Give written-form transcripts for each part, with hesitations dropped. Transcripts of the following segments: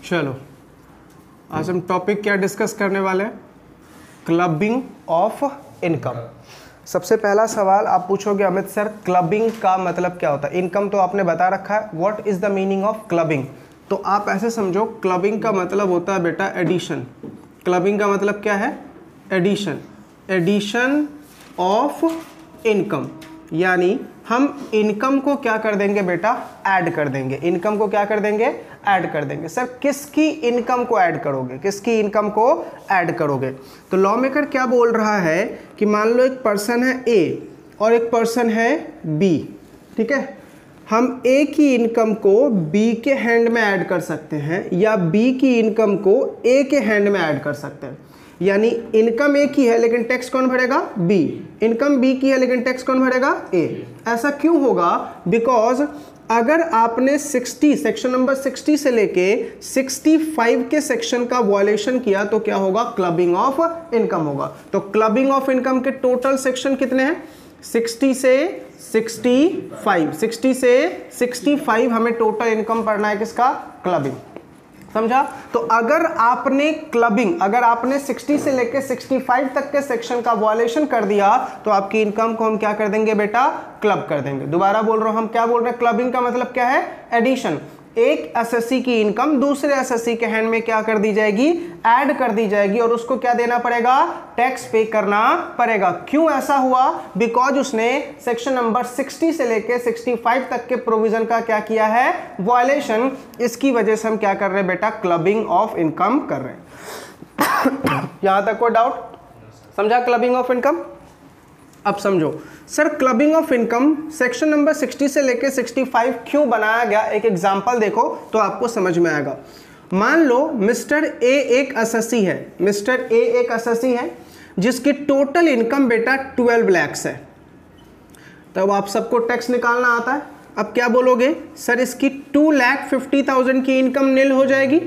चलो आज हम टॉपिक क्या डिस्कस करने वाले हैं, क्लबिंग ऑफ इनकम। सबसे पहला सवाल आप पूछोगे अमित सर क्लबिंग का मतलब क्या होता है। इनकम तो आपने बता रखा है, what is the meaning of clubbing. तो आप ऐसे समझो क्लबिंग का मतलब होता है बेटा एडिशन। क्लबिंग का मतलब क्या है, एडिशन, एडिशन ऑफ इनकम। यानी हम इनकम को क्या कर देंगे बेटा, ऐड कर देंगे। इनकम को क्या कर देंगे, ऐड कर देंगे। सर किसकी इनकम को ऐड करोगे, किसकी इनकम को ऐड करोगे। तो लॉ मेकर क्या बोल रहा है कि मान लो एक पर्सन है ए और एक पर्सन है बी, ठीक है। हम ए की इनकम को बी के हैंड में ऐड कर सकते हैं या बी की इनकम को ए के हैंड में ऐड कर सकते हैं। यानी इनकम ए की है लेकिन टैक्स कौन भरेगा, बी। इनकम बी की है लेकिन टैक्स कौन भरेगा, ए। ऐसा क्यों होगा, बिकॉज अगर आपने 60 सेक्शन नंबर 60 से लेके 65 के सेक्शन का वॉयलेशन किया तो क्या होगा, क्लबिंग ऑफ इनकम होगा। तो क्लबिंग ऑफ इनकम के टोटल सेक्शन कितने हैं, 60 से 65, 60 से 65 हमें टोटल इनकम पढ़ना है किसका, क्लबिंग। समझा। तो अगर आपने क्लबिंग, अगर आपने 60 से लेके 65 तक के सेक्शन का वॉयलेशन कर दिया तो आपकी इनकम को हम क्या कर देंगे बेटा, क्लब कर देंगे। दोबारा बोल रहा हूं, हम क्या बोल रहे हैं, क्लबिंग का मतलब क्या है, एडिशन। एक एसएससी की इनकम दूसरे एसएससी के हैंड में क्या कर दी जाएगी, ऐड कर दी जाएगी और उसको क्या देना पड़ेगा, टैक्स पे करना पड़ेगा। क्यों ऐसा हुआ, बिकॉज उसने सेक्शन नंबर 60 से लेके 65 तक के प्रोविजन का क्या किया है, वॉयलेशन। इसकी वजह से हम क्या कर रहे हैं बेटा, क्लबिंग ऑफ इनकम कर रहे हैं। यहां तक कोई डाउट, समझा क्लबिंग ऑफ इनकम। अब समझो sir clubbing of income section number 60 से लेके 65 क्यों बनाया गया, एक एग्जांपल देखो तो आपको समझ में आएगा। मान लो मिस्टर ए एक एसएससी है, मिस्टर ए एक एसएससी है जिसकी टोटल इनकम बेटा 12 लाख है। तब आप सबको टैक्स निकालना आता है। अब क्या बोलोगे, सर इसकी 2,50,000 की इनकम नील हो जाएगी,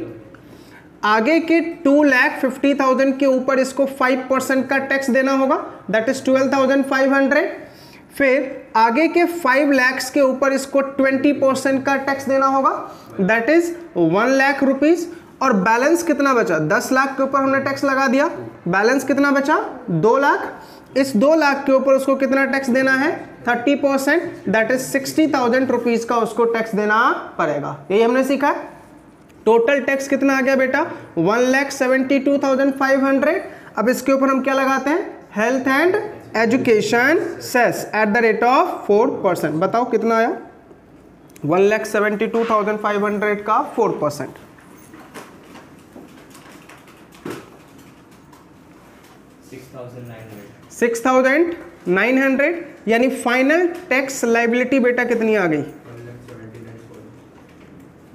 आगे के 2,50,000 के ऊपर इसको 5% का टैक्स देना होगा, दैट इज 12,500। फिर आगे के 5 लाख के ऊपर इसको 20% का टैक्स देना होगा, दैट इज 1 लाख रुपीज। और बैलेंस कितना बचा, 10 लाख के ऊपर हमने टैक्स लगा दिया, बैलेंस कितना बचा, 2 लाख। इस 2 लाख के ऊपर उसको कितना टैक्स देना है, 30%, दैट इज 60,000 रुपीज का उसको टैक्स देना पड़ेगा। यही हमने सीखा है। टोटल टैक्स कितना आ गया बेटा, 1,72,500। अब इसके ऊपर हम क्या लगाते हैं, health and education cess at the rate of 4%। बताओ कितना आया, 1,72,500 का 4%, 6,900। यानी फाइनल टैक्स लाइबिलिटी बेटा कितनी आ गई,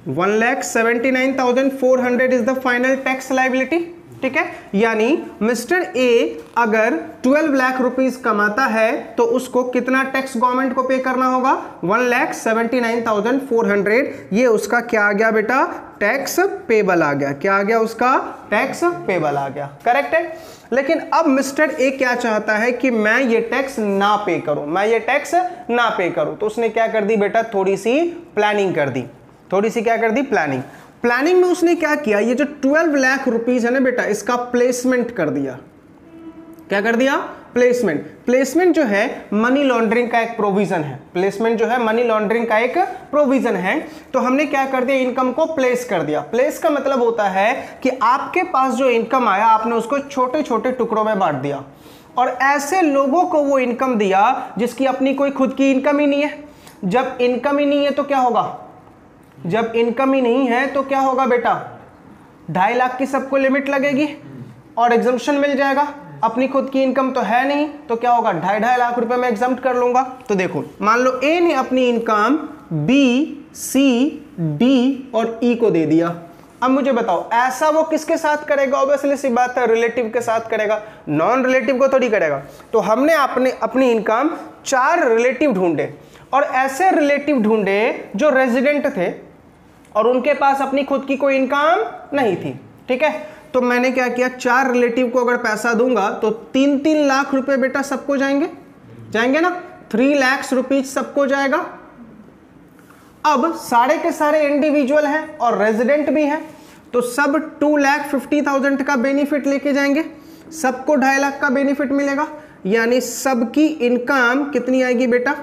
1,79,400 is the final tax liability. ठीक है, यानी मिस्टर ए अगर 12 लाख रुपीस कमाता है तो उसको कितना टैक्स गवर्नमेंट को पे करना होगा, 1,79,400। ये उसका क्या आ गया बेटा, टैक्स पेबल आ गया। क्या आ गया उसका, टैक्स पेबल आ गया। करेक्ट है। लेकिन अब मिस्टर ए क्या चाहता है कि मैं ये टैक्स ना पे करूं, मैं ये टैक्स ना पे करूं। तो उसने क्या कर दी बेटा, थोड़ी सी प्लानिंग कर दी, थोड़ी सी क्या कर दी, प्लानिंग। प्लानिंग में उसने क्या किया, ये जो 12 लाख रुपीस है ना बेटा, इसका प्लेसमेंट कर दिया। क्या कर दिया, प्लेसमेंट। प्लेसमेंट जो है मनी लॉन्ड्रिंग का एक प्रोविजन है, प्लेसमेंट जो है मनी लॉन्ड्रिंग का एक प्रोविजन है। तो हमने क्या कर दिया, इनकम को प्लेस कर दिया। प्लेस का मतलब होता है कि आपके पास जो इनकम आया आपने उसको छोटे छोटे टुकड़ों में बांट दिया और ऐसे लोगों को वो इनकम दिया जिसकी अपनी कोई खुद की इनकम ही नहीं है। जब इनकम ही नहीं है तो क्या होगा, जब इनकम ही नहीं है तो क्या होगा बेटा, 2.5 लाख की सबको लिमिट लगेगी और एग्जम्पशन मिल जाएगा। अपनी खुद की इनकम तो है नहीं तो क्या होगा, 2.5 लाख रुपए में एग्जम्प्ट कर लूंगा। तो देखो मान लो ए ने अपनी इनकम बी, सी, डी और ई को दे दिया। अब मुझे बताओ ऐसा वो किसके साथ करेगा, ऑब्वियसली सी बात है रिलेटिव के साथ करेगा, नॉन रिलेटिव को थोड़ी करेगा। तो हमने अपनी इनकम 4 रिलेटिव ढूंढे और ऐसे रिलेटिव ढूंढे जो रेजिडेंट थे और उनके पास अपनी खुद की कोई इनकम नहीं थी। ठीक है, तो मैंने क्या किया, 4 रिलेटिव को अगर पैसा दूंगा तो 3-3 लाख रुपए बेटा सबको जाएंगे, जाएंगे ना, 3 लाख रुपीज सबको जाएगा। अब सारे के सारे इंडिविजुअल हैं और रेजिडेंट भी हैं तो सब 2,50,000 का बेनिफिट लेके जाएंगे, सबको 2.5 लाख का बेनिफिट मिलेगा, यानी सबकी इनकम कितनी आएगी बेटा,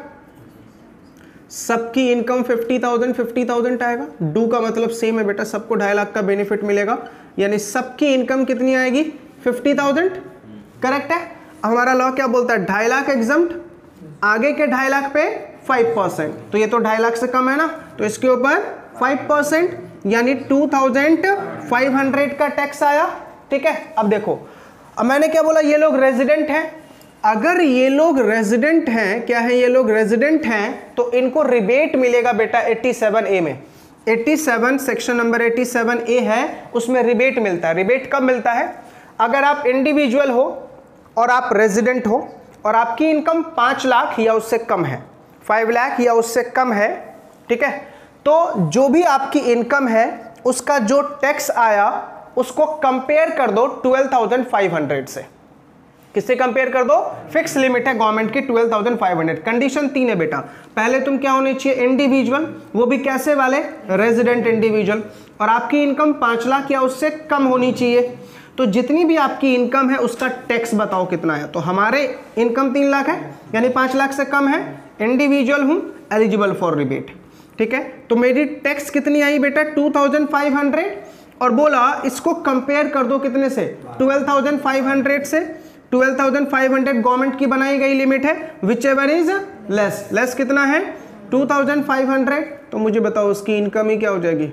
सबकी इनकम 50,000 आएगा। डू का मतलब सेम है बेटा, सबको 2.5 लाख का बेनिफिट मिलेगा, यानी सबकी इनकम कितनी आएगी 50,000। करेक्ट है। हमारा लॉ क्या बोलता है, 2.5 लाख एग्जम्प्ट, आगे के 2.5 लाख पे 5%, तो ये तो 2.5 लाख से कम है ना, तो इसके ऊपर 5%, यानी 2,500 का टैक्स आया। ठीक है। अब देखो, अब मैंने क्या बोला, ये लोग रेजिडेंट हैं, अगर ये लोग रेजिडेंट हैं, क्या है, ये लोग रेजिडेंट हैं, तो इनको रिबेट मिलेगा बेटा 87A में। 87 सेक्शन नंबर 87A है, उसमें रिबेट मिलता है। रिबेट कब मिलता है, अगर आप इंडिविजुअल हो और आप रेजिडेंट हो और आपकी इनकम 5 लाख या उससे कम है, 5 लाख या उससे कम है, ठीक है, तो जो भी आपकी इनकम है उसका जो टैक्स आया उसको कंपेयर कर दो 12,500 से। किससे कंपेयर कर दो, फिक्स लिमिट है गवर्नमेंट की 12,500। कंडीशन 3 है बेटा, पहले तुम क्या होने चाहिए, इंडिविजुअल, वो भी कैसे वाले, रेजिडेंट इंडिविजुअल, और आपकी इनकम 5 लाख या उससे कम होनी चाहिए। तो जितनी भी आपकी इनकम है उसका टैक्स बताओ कितना है, तो हमारे इनकम 3 लाख है, यानी 5 लाख से कम है, इंडिविजुअल हूं, एलिजिबल फॉर रिबेट। ठीक है, तो मेरी टैक्स कितनी आई बेटा 2,500, और बोला इसको कंपेयर कर दो कितने से, 12,500 से। 12,500 गवर्नमेंट की बनाई गई लिमिट है, which ever is less, less कितना है 2,500, तो मुझे बताओ उसकी इनकम ही क्या हो जाएगी,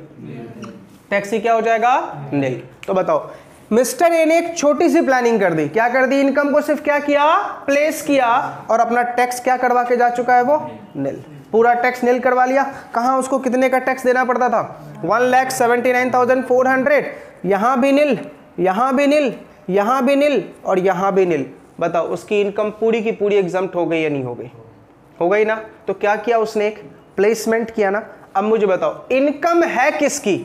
टैक्स ही क्या हो जाएगा, नील। तो बताओ, मिस्टर ए ने एक छोटी सी प्लानिंग कर दी, क्या कर दी, इनकम को सिर्फ क्या किया, प्लेस किया, और अपना टैक्स क्या करवा के जा चुका है वो, नील, पूरा टैक्स नील करवा लिया। कहां उसको कितने का टैक्स देना पड़ता था, 1,79,400, यहां भी नील, यहां भी नील, यहां भी नील, और यहां भी नील। बताओ उसकी इनकम पूरी की पूरी एग्जम्प्ट हो गई या नहीं हो गई, हो गई ना। तो क्या किया उसने, एक प्लेसमेंट किया ना। अब मुझे बताओ इनकम है किसकी,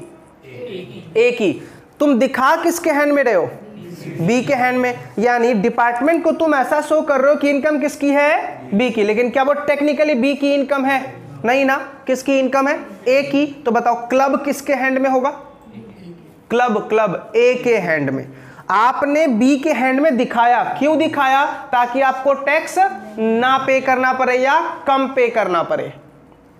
ए की, तुम दिखा किसके हैंड में रहे हो, बी के हैंड में, यानी डिपार्टमेंट को तुम ऐसा शो कर रहे हो कि इनकम किसकी है, बी की, लेकिन क्या वो टेक्निकली बी की इनकम है, नहीं ना, किसकी इनकम है, ए की। तो बताओ क्लब किसके हैंड में होगा, क्लब, क्लब ए के हैंड में। आपने बी के हैंड में दिखाया, क्यों दिखाया, ताकि आपको टैक्स ना पे करना पड़े या कम पे करना पड़े।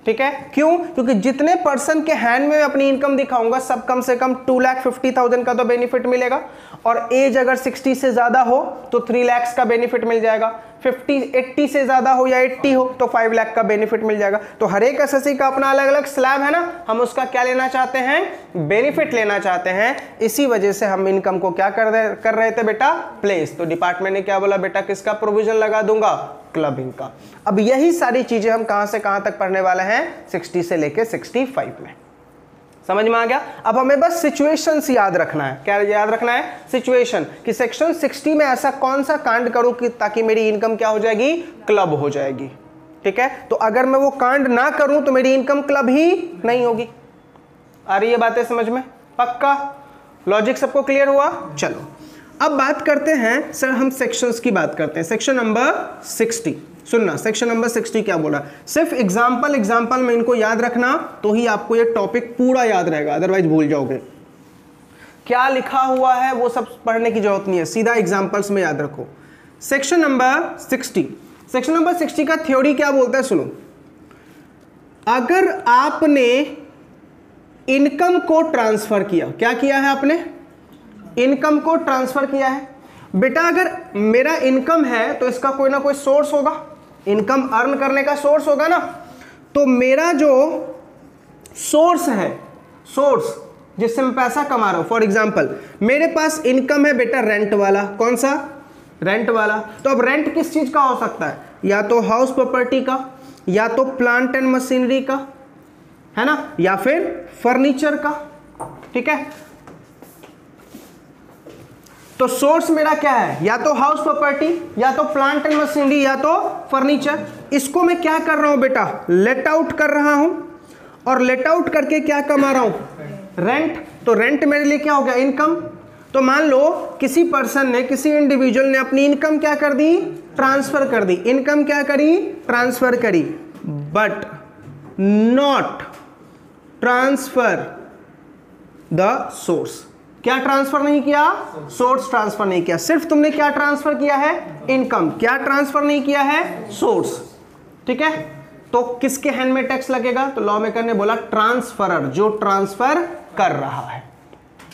ठीक है, क्यों, क्योंकि जितने पर्सन के हैंड में अपनी इनकम दिखाऊंगा सब कम से कम 2,50,000 का तो बेनिफिट मिलेगा, और एज अगर 60 से ज्यादा हो तो 3 लाख का बेनिफिट मिल जाएगा, 80 से ज्यादा हो या 80 हो तो 5 लाख का बेनिफिट मिल जाएगा। तो हर एक एसएससी का अपना अलग अलग स्लैब है ना, हम उसका क्या लेना चाहते हैं, बेनिफिट लेना चाहते हैं, इसी वजह से हम इनकम को क्या कर रहे थे बेटा, प्लेस। तो डिपार्टमेंट ने क्या बोला बेटा, किसका प्रोविजन लगा दूंगा, क्लबिंग का। अब यही सारी चीजें हम कहां से कहां तक पढ़ने वाले हैं, 60 से लेके 65 में। समझ में आ गया। अब हमें बस सिचुएशंस याद रखना है, क्या याद रखना है, सिचुएशन, कि सेक्शन 60 में ऐसा कौन सा कांड करूं कि ताकि मेरी इनकम क्या हो जाएगी, क्लब हो जाएगी। ठीक है, तो अगर मैं वो कांड ना करूं तो मेरी इनकम क्लब ही नहीं होगी। आ रही है बातें समझ में, पक्का, लॉजिक सबको क्लियर हुआ। चलो अब बात करते हैं, सर हम सेक्शंस की बात करते हैं। सेक्शन नंबर 60, सुनना, सेक्शन नंबर 60 क्या बोला, सिर्फ एग्जाम्पल में इनको याद रखना तो ही आपको ये टॉपिक पूरा याद रहेगा, अदरवाइज भूल जाओगे। क्या लिखा हुआ है वो सब पढ़ने की जरूरत नहीं है, सीधा एग्जाम्पल्स में याद रखो। सेक्शन नंबर 60, सेक्शन नंबर 60 का थ्योरी क्या बोलता है, सुनो। अगर आपने इनकम को ट्रांसफर किया, क्या किया है आपने, इनकम को ट्रांसफर किया है बेटा। अगर मेरा इनकम है तो इसका कोई ना कोई सोर्स होगा, इनकम अर्न करने का सोर्स होगा ना। तो मेरा जो सोर्स है, सोर्स जिससे मैं पैसा कमा रहा हूं, फॉर एग्जांपल मेरे पास इनकम है बेटा रेंट वाला, कौन सा, रेंट वाला। तो अब रेंट किस चीज का हो सकता है, या तो हाउस प्रॉपर्टी का, या तो प्लांट एंड मशीनरी का, है ना, या फिर फर्नीचर का। ठीक है, तो सोर्स मेरा क्या है, या तो हाउस प्रॉपर्टी, या तो प्लांट एंड मशीनरी, या तो फर्नीचर। इसको मैं क्या कर रहा हूं बेटा, लेट आउट कर रहा हूं, और लेट आउट करके क्या कमा रहा हूं, रेंट। तो रेंट मेरे लिए क्या हो गया, इनकम। तो मान लो किसी पर्सन ने, किसी इंडिविजुअल ने अपनी इनकम क्या कर दी, ट्रांसफर कर दी, इनकम क्या करी, ट्रांसफर करी, but not transfer the source. क्या ट्रांसफर नहीं किया? सोर्स ट्रांसफर नहीं किया। सिर्फ तुमने क्या ट्रांसफर किया है? इनकम। क्या ट्रांसफर नहीं किया है? सोर्स। ठीक है, तो किसके हैंड में टैक्स लगेगा? तो लॉ मेकर ने बोला ट्रांसफरर, जो ट्रांसफर कर रहा है।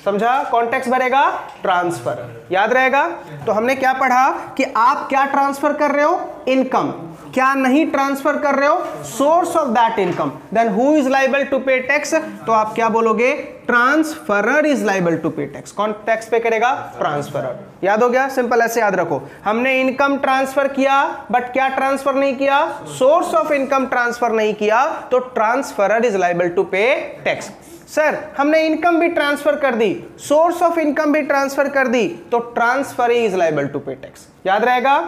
समझा? कौन टैक्स भरेगा? ट्रांसफरर। याद रहेगा? तो हमने क्या पढ़ा कि आप क्या ट्रांसफर कर रहे हो? इनकम। क्या नहीं ट्रांसफर कर रहे हो? Source of that income. Then who is liable to pay tax? तो आप क्या बोलोगे? Transferor is liable to pay tax. कौन टैक्स पे करेगा? ट्रांसफरर। याद हो गया? सिंपल ऐसे याद रखो। हमने इनकम ट्रांसफर किया, बट क्या ट्रांसफर नहीं किया? सोर्स ऑफ इनकम ट्रांसफर नहीं किया, तो transferor is liable to pay tax. Sir हमने इनकम भी ट्रांसफर कर दी, सोर्स ऑफ इनकम भी ट्रांसफर कर दी, तो transfer is liable to pay tax. याद रहेगा?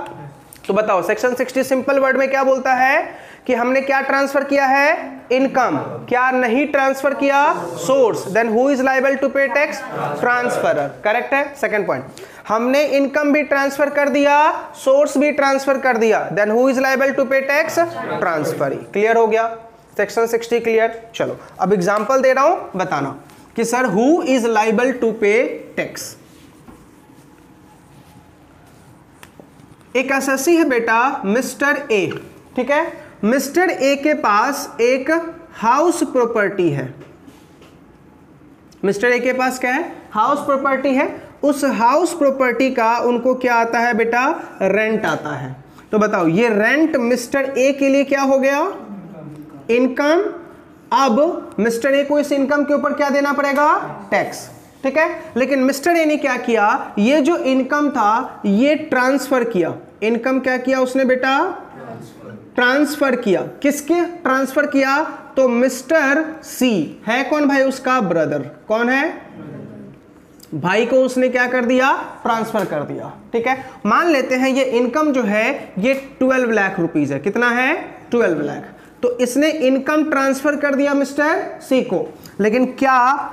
तो बताओ सेक्शन 60 सिंपल वर्ड में क्या बोलता है कि हमने क्या ट्रांसफर किया है? इनकम। क्या नहीं ट्रांसफर किया? Source. Then who is liable to pay tax? Transferor. Correct है। सेकंड पॉइंट, हमने इनकम भी ट्रांसफर कर दिया, सोर्स भी ट्रांसफर कर दिया, then who is liable to pay tax? Transferee. Clear हो गया? Section 60 clear. चलो अब एग्जांपल दे रहा हूं, बताना कि sir who is liable to pay tax. एक एसएससी है बेटा मिस्टर ए। ठीक है, मिस्टर ए के पास एक हाउस प्रॉपर्टी है। मिस्टर ए के पास क्या है? हाउस प्रॉपर्टी है। उस हाउस प्रॉपर्टी का उनको क्या आता है बेटा? रेंट आता है। तो बताओ ये रेंट मिस्टर ए के लिए क्या हो गया? इनकम। अब मिस्टर ए को इस इनकम के ऊपर क्या देना पड़ेगा? टैक्स। ठीक है, लेकिन मिस्टर ए ने क्या किया? ये जो इनकम था ये ट्रांसफर किया। इनकम क्या किया उसने बेटा? ट्रांसफर किया। किसके ट्रांसफर किया? तो मिस्टर सी है कौन भाई? उसका ब्रदर। कौन है? भाई को उसने क्या कर दिया? ट्रांसफर कर दिया। ठीक है, मान लेते हैं ये इनकम जो है ये 12 लाख रुपीज है। कितना है? 12 लाख। तो इसने इनकम ट्रांसफर कर दिया मिस्टर सी को, लेकिन क्या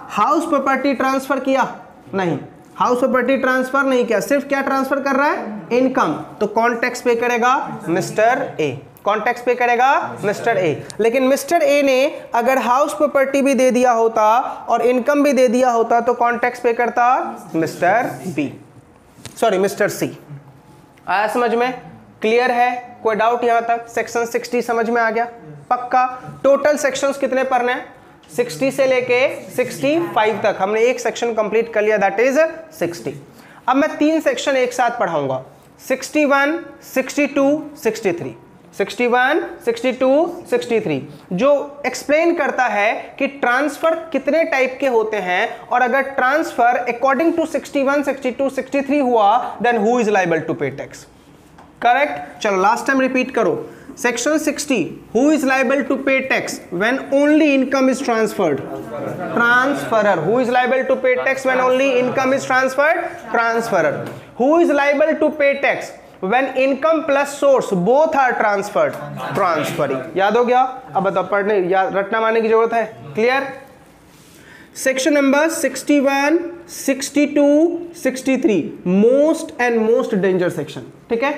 हाउस प्रॉपर्टी ट्रांसफर किया? नहीं, हाउस प्रॉपर्टी ट्रांसफर नहीं किया। सिर्फ क्या ट्रांसफर कर रहा है? इनकम। तो कौन टैक्स पे करेगा? Mister A. कौन टैक्स पे करेगा? Mister A. लेकिन मिस्टर ए ने अगर हाउस प्रॉपर्टी भी दे दिया होता और इनकम भी दे दिया होता तो कौन टैक्स पे करता? मिस्टर बी, सॉरी मिस्टर सी। आया समझ में? क्लियर है? कोई डाउट यहां तक? सेक्शन 60 समझ में आ गया? पक्का? टोटल सेक्शंस कितने पढ़ने हैं? 60 से लेके 65 तक हमने एक सेक्शन कंप्लीट कर लिया, दैट इज 60। अब मैं 3 सेक्शन एक साथ पढ़ाऊंगा, 61, 62, 63। 61, 62, 63 जो एक्सप्लेन करता है कि ट्रांसफर कितने टाइप के होते हैं, और अगर ट्रांसफर अकॉर्डिंग टू 61, 62, 63 हुआ then who is liable to pay tax. Correct? चलो लास्ट टाइम रिपीट करो। Section 60, who is liable to pay tax when only income is transferred? Transferor. Who is liable to pay tax when only income is transferred? Transferor. Who is liable to pay tax when income plus source both are transferred? Transferee. याद हो गया? अब बताओ, पढ़ने याद रटना मारने की जरूरत है? Clear? Section number 61, 62, 63 most and most danger section. ठीक है,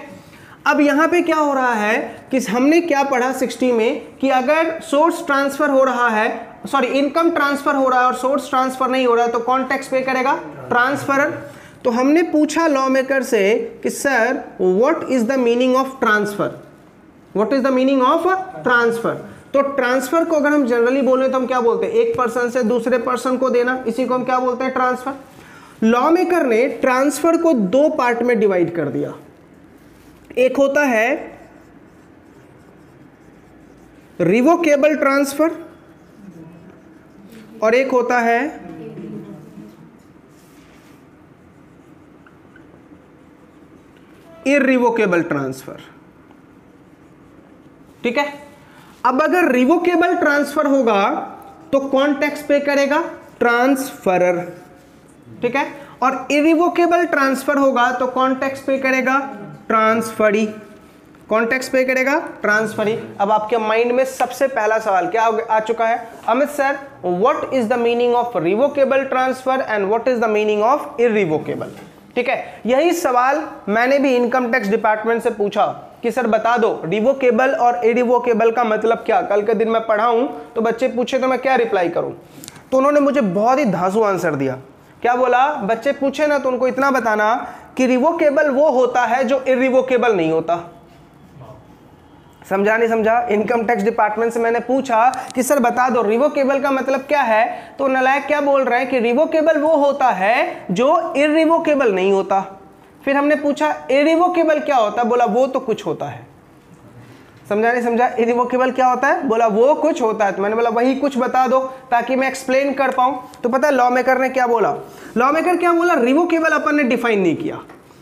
अब यहां पे क्या हो रहा है कि हमने क्या पढ़ा 60 में कि अगर सोर्स ट्रांसफर हो रहा है, सॉरी इनकम ट्रांसफर हो रहा है और सोर्स ट्रांसफर नहीं हो रहा है तो कौन टैक्स पे करेगा? ट्रांसफरर। तो हमने पूछा लॉ मेकर से कि sir what is the meaning of transfer? What is the meaning of transfer? तो ट्रांसफर को अगर हम जनरली बोले तो हम क्या बोलते हैं? एक पर्सन से दूसरे पर्सन को देना, इसी को हम क्या बोलते हैं? ट्रांसफर। लॉ मेकर ने ट्रांसफर को 2 पार्ट में डिवाइड कर दिया। एक होता है रिवोकेबल ट्रांसफर और एक होता है इररिवोकेबल ट्रांसफर। ठीक है, अब अगर रिवोकेबल ट्रांसफर होगा तो कौन टैक्स पे करेगा? ट्रांसफरर। ठीक है, और इररिवोकेबल ट्रांसफर होगा तो कौन टैक्स पे करेगा? ट्रांसफरी। कौन टैक्स पे करेगा? ट्रांसफरी। अब आपके माइंड में सबसे पहला सवाल क्या आ चुका है? Amit sir what is the meaning of revocable transfer and what is the meaning of irrevocable? ठीक है, यही सवाल मैंने भी इनकम टैक्स डिपार्टमेंट से पूछा कि सर बता दो रिवोकेबल और इररिवोकेबल का मतलब क्या। कल के दिन मैं पढ़ाऊं तो बच्चे पूछे तो मैं क्या रिप्लाई करूं? तो उन्होंने मुझे बहुत ही धांसू आंसर दिया। क्या बोला? बच्चे पूछे ना तो उनको इतना बताना कि रिवोकेबल वो होता है जो इरिवोकेबल नहीं होता। समझा नहीं समझा? इनकम टैक्स डिपार्टमेंट से मैंने पूछा कि सर बता दो रिवोकेबल का मतलब क्या है, तो नलायक क्या बोल रहे हैं कि रिवोकेबल वो होता है जो इरिवोकेबल नहीं होता। फिर हमने पूछा इरिवोकेबल क्या होता है, बोला वो तो कुछ होता है। समझा नहीं समझा? इरिवोकेबल क्या होता है, बोला वो कुछ होता है। तो मैंने बोला वही कुछ बता दो ताकि मैं एक्सप्लेन कर पाऊं। तो पता है लॉ मेकर ने क्या बोला? लॉ मेकर क्या बोला? रिवोकेबल अपन ने डिफाइन नहीं किया,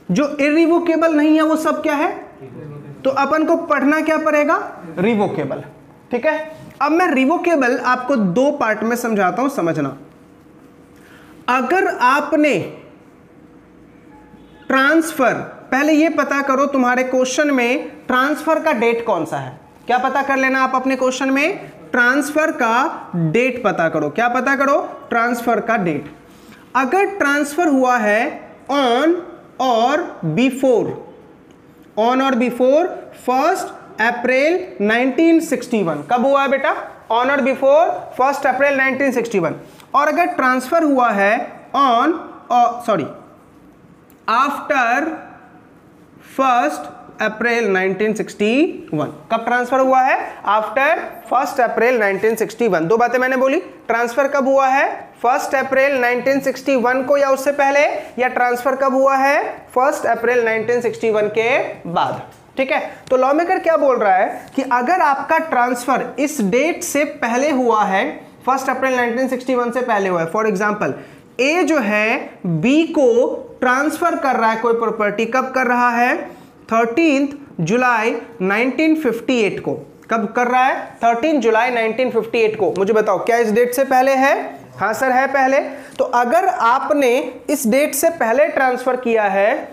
जो इरिवोकेबल नहीं है वो सब क्या है, तो अपन को पढ़ना क्या पड़ेगा? रिवोकेबल। ठीक है, अब मैं रिवोकेबल आपको दो पार्ट में समझाता हूं, समझना। अगर आपने ट्रांसफर, पहले ये पता करो तुम्हारे क्वेश्चन में ट्रांसफर का डेट कौन सा है। क्या पता कर लेना आप अपने क्वेश्चन में? ट्रांसफर का डेट पता करो। क्या पता करो? ट्रांसफर का डेट। अगर ट्रांसफर हुआ है ऑन और बिफोर 1 अप्रैल 1961, कब हुआ है बेटा? ऑन और बिफोर 1 अप्रैल 1961। और अगर ट्रांसफर हुआ है आफ्टर 1 अप्रैल 1961, कब ट्रांसफर हुआ है? आफ्टर 1 अप्रैल 1961। दो बातें मैंने बोली, ट्रांसफर कब हुआ है? 1 अप्रैल 1961 को या उससे पहले, या ट्रांसफर कब हुआ है? 1 अप्रैल 1961 के बाद। ठीक है, तो लॉ मेकर क्या बोल रहा है कि अगर आपका ट्रांसफर इस डेट से पहले हुआ है, 1 अप्रैल 1961 से पहले हुआ है, फॉर एग्जांपल ए जो है बी को ट्रांसफर कर रहा है कोई प्रॉपर्टी, कब कर रहा है? 13 जुलाई 1958 को। कब कर रहा है? 13 जुलाई 1958 को। मुझे बताओ क्या इस डेट से पहले है? हाँ सर है पहले। तो अगर आपने इस डेट से पहले ट्रांसफर किया है,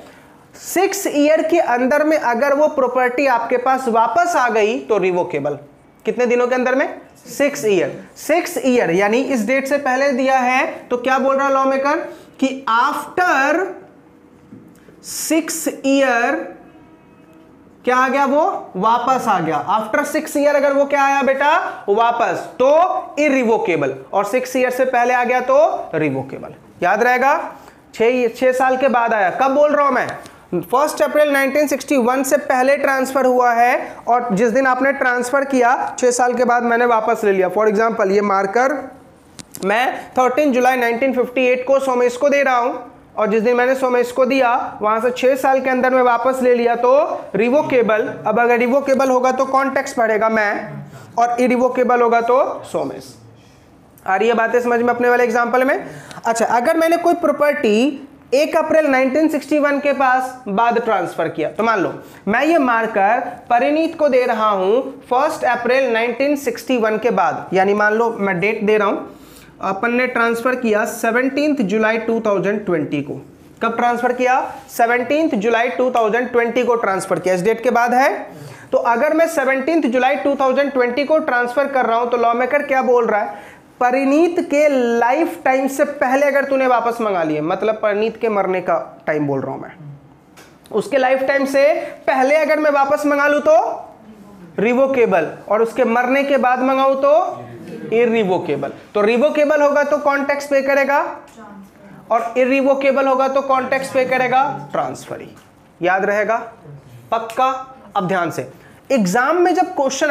6 ईयर के अंदर में अगर वो प्रॉपर्टी आपके पास वापस आ गई तो रिवोकेबल। कितने दिनों के अंदर में? 6 ईयर। 6 ईयर यानी इस डेट से पहले दिया है, तो क्या बोल रहा लॉ मेकर कि आफ्टर 6 ईयर क्या आ गया? वो वापस आ गया। आफ्टर 6 ईयर अगर वो क्या आया बेटा? वापस, तो इरिवोकेबल। और 6 ईयर से पहले आ गया तो रिवोकेबल। याद रहेगा? 6 साल के बाद आया। कब बोल रहा हूं मैं? 1 अप्रैल 1961 से पहले ट्रांसफर हुआ है, और जिस दिन आपने ट्रांसफर किया 6 साल के बाद मैंने वापस ले लिया। फॉर एग्जांपल ये मार्कर मैं 13 जुलाई 1958 को सोमेश को दे रहा हूं, और जिस दिन मैंने सोमेश को दिया वहां से 6 साल के अंदर में वापस ले लिया तो रिवोकेबल। अब अगर रिवोकेबल होगा तो कौन टैक्स पड़ेगा? मैं। और इरिवोकेबल होगा तो सोमेश। आ रही है बातें समझ में अपने वाले एग्जांपल में? अच्छा, अगर मैंने कोई प्रॉपर्टी 1 अप्रैल 1961 के पास बाद ट्रांसफर किया, तो मान लो मैं ये मार्कर परिणीत को दे रहा हूं 1 अप्रैल 1961 के बाद, यानी मान लो मैं डेट दे रहा हूं, अपन ने ट्रांसफर किया 17 जुलाई 2020 को। कब ट्रांसफर किया? 17 जुलाई 2020 को ट्रांसफर किया। इस डेट के बाद है। तो अगर मैं 17 जुलाई 2020 को ट्रांसफर कर रहा हूं तो लॉ मेकर क्या बोल रहा है? परिणीत के लाइफ टाइम से पहले अगर तूने वापस मंगा लिए, मतलब परिणीत के मरने का टाइम बोल रहा हूं मैं, उसके लाइफ टाइम से पहले अगर मैं वापस मंगा लूं तो रिवोकेबल, और उसके मरने के बाद मंगाऊं तो इरिवोकेबल। तो रिवोकेबल होगा तो कौन टैक्स पे करेगा? और इरिवोकेबल होगा तो कौन टैक्स पे करेगा? ट्रांसफरी। याद रहेगा? पक्का? अब ध्यान से, एग्जाम में जब क्वेश्चन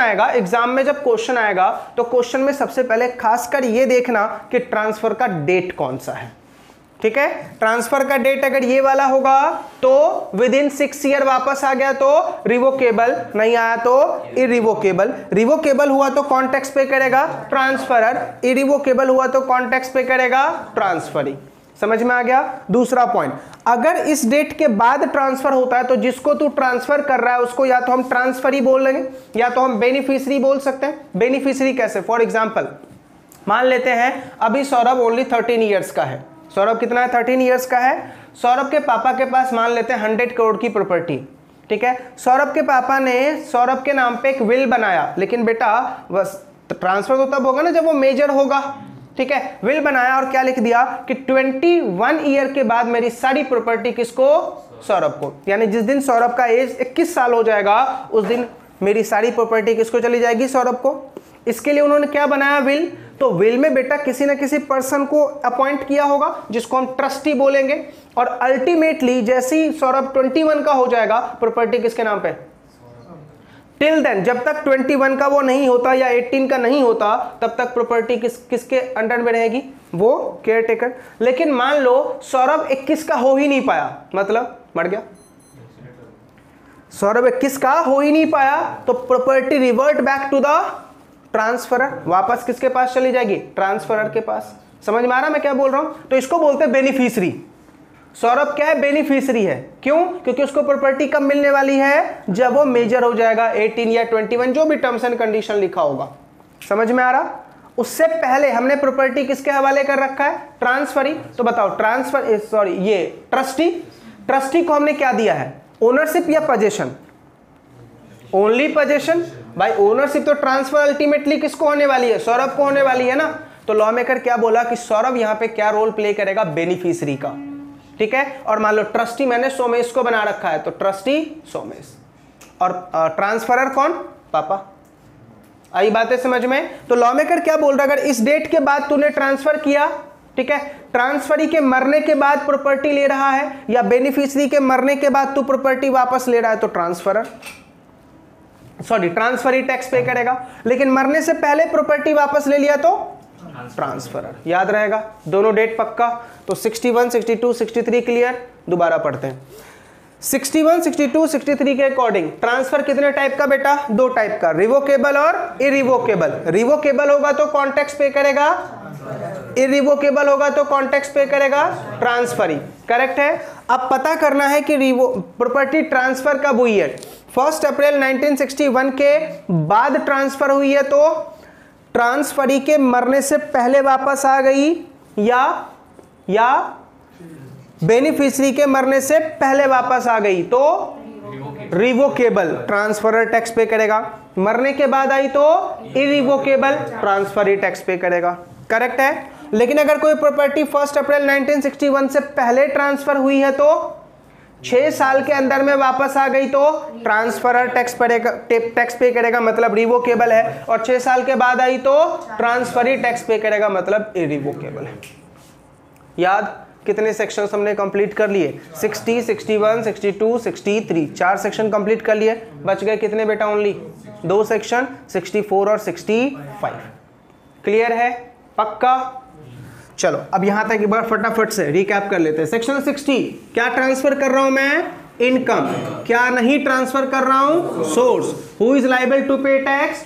आएगा, तो क्वेश्चन में सबसे पहले खासकर ये देखना कि ट्रांसफर का डेट कौन सा है। ठीक है, ट्रांसफर का डेट अगर ये वाला होगा तो विद इन 6 ईयर वापस आ गया तो रिवोकेबल, नहीं आया तो इरिवोकेबल। रिवोकेबल हुआ तो कौन टैक्स पे करेगा? ट्रांसफरर। इरिवोकेबल हुआ तो कौन टैक्स पे करेगा? ट्रांसफरी। समझ में आ गया? दूसरा पॉइंट, अगर इस डेट के बाद ट्रांसफर होता है तो जिसको तू ट्रांसफर कर रहा है उसको या तो हम ट्रांसफरी बोल लेंगे या तो हम बेनिफिशियरी बोल सकते हैं। बेनिफिशियरी कैसे? फॉर एग्जांपल मान लेते हैं अभी सौरभ ओनली 13 ईयर्स का है। सौरभ कितना है? 13 ईयर्स का है। सौरभ के पापा के पास मान लेते हैं 100 करोड़ की प्रॉपर्टी। ठीक है, सौरभ के पापा ने सौरभ के नाम पे एक विल बनाया, लेकिन बेटा बस ट्रांसफर तो तब होगा ना जब वो मेजर होगा। ठीक है, विल बनाया और क्या लिख दिया कि 21 ईयर के बाद मेरी सारी प्रॉपर्टी किसको? सौरभ को। यानी जिस दिन सौरभ का एज 21 साल हो जाएगा उस दिन मेरी सारी प्रॉपर्टी किसको चली जाएगी? सौरभ को। इसके लिए उन्होंने क्या बनाया? विल। तो विल में बेटा किसी ना किसी पर्सन को अपॉइंट किया होगा जिसको हम ट्रस्टी बोलेंगे, और अल्टीमेटली जैसे ही सौरभ 21 का हो जाएगा प्रॉपर्टी किसके नाम पे? टिल देन, जब तक 21 का वो नहीं होता या 18 का नहीं होता तब तक प्रॉपर्टी किसके अंडर में रहेगी? वो केयर टेकर। लेकिन मान लो सौरभ 21 का हो ही नहीं पाया, मतलब मर गया, सौरभ 21 का हो ही नहीं पाया, तो property revert back to the transferor, वापस किसके पास चली जाएगी? ट्रांसफरर के पास। समझ में आ रहा मैं क्या बोल रहा हूं? तो इसको बोलते हैं बेनिफिशियरी। सौरभ क्या है? बेनिफिशियरी है। क्यों? क्योंकि उसको प्रॉपर्टी कब मिलने वाली है? जब वो मेजर हो जाएगा, 18 या 21, जो भी टर्म्स एंड कंडीशन लिखा होगा। समझ में आ रहा? उससे पहले हमने प्रॉपर्टी किसके हवाले कर रखा है? ट्रांसफरी। तो बताओ ट्रांसफर, सॉरी ये ट्रस्टी, ट्रस्टी को हमने क्या दिया है? ओनरशिप या पोजीशन? Only position. भाई ओनरशिप तो ट्रांसफर अल्टीमेटली किसको होने वाली है? सौरभ को होने वाली है ना। तो लॉ मेकर क्या बोला कि सौरभ यहां पे क्या रोल प्ले करेगा? बेनिफिशियरी का। ठीक है, और मान लो ट्रस्टी मैंने सोमेश को बना रखा है, तो ट्रस्टी सोमेश, और ट्रांसफरर कौन? पापा। आई बातें समझ में? तो लॉ मेकर क्या बोल रहा है? अगर इस डेट के बाद तूने ट्रांसफर किया, ठीक है, ट्रांसफरी के मरने के बाद प्रॉपर्टी ले रहा है, या बेनिफिशियरी के मरने के बाद तू प्रॉपर्टी वापस ले रहा है, तो transferor, sorry transferee tax pay करेगा। लेकिन मरने से पहले प्रॉपर्टी वापस ले लिया तो ट्रांसफरर। याद रहेगा दोनों डेट पक्का। तो 61, 62, 63 क्लियर। दोबारा पढ़ते हैं। 61, 62, 63 के अकॉर्डिंग ट्रांसफर कितने टाइप का बेटा? दो टाइप का, रिवोकेबल और इरिवोकेबल। रिवोकेबल होगा तो कौन टैक्स पे करेगा? इरिवोकेबल होगा तो कौन टैक्स पे करेगा? ट्रांसफरी। करेक्ट है। अब पता करना है कि प्रॉपर्टी ट्रांसफर कब हुई है। 1 अप्रैल 1961 के बाद ट्रांसफर हुई है, तो ट्रांसफरी के मरने से पहले वापस आ गई, या बेनिफिशियरी के मरने से पहले वापस आ गई, तो रिवोकेबल, ट्रांसफरर टैक्स पे करेगा। मरने के बाद आई तो इरिवोकेबल, ट्रांसफरी टैक्स पे करेगा। करेक्ट है। लेकिन अगर कोई प्रॉपर्टी 1 अप्रैल 1961 से पहले ट्रांसफर हुई है, तो 6 साल के अंदर में वापस आ गई, तो ट्रांसफरर टैक्स पे करेगा, मतलब रिवोकेबल है, और 6 साल के बाद आई तो ट्रांसफरी टैक्स पे करेगा, मतलब इरिवोकेबल है। याद कितने सेक्शंस हमने कंप्लीट कर लिए? 60, 61, 62, 63, 4 सेक्शन कंप्लीट कर लिए। बच गए कितने बेटा? ओनली 2 सेक्शन, 64 और 65। क्लियर है? पक्का? चलो अब यहां तक एक बार फटाफट से रिकैप कर लेते हैं। सेक्शन 60 क्या ट्रांसफर कर रहा हूं मैं? इनकम। क्या नहीं ट्रांसफर कर रहा हूं? Source. Who is liable to pay tax?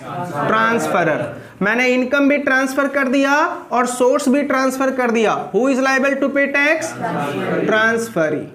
Transferor. मैंने इनकम भी ट्रांसफर कर दिया और सोर्स भी ट्रांसफर कर दिया। Who is liable to pay tax? Transferee.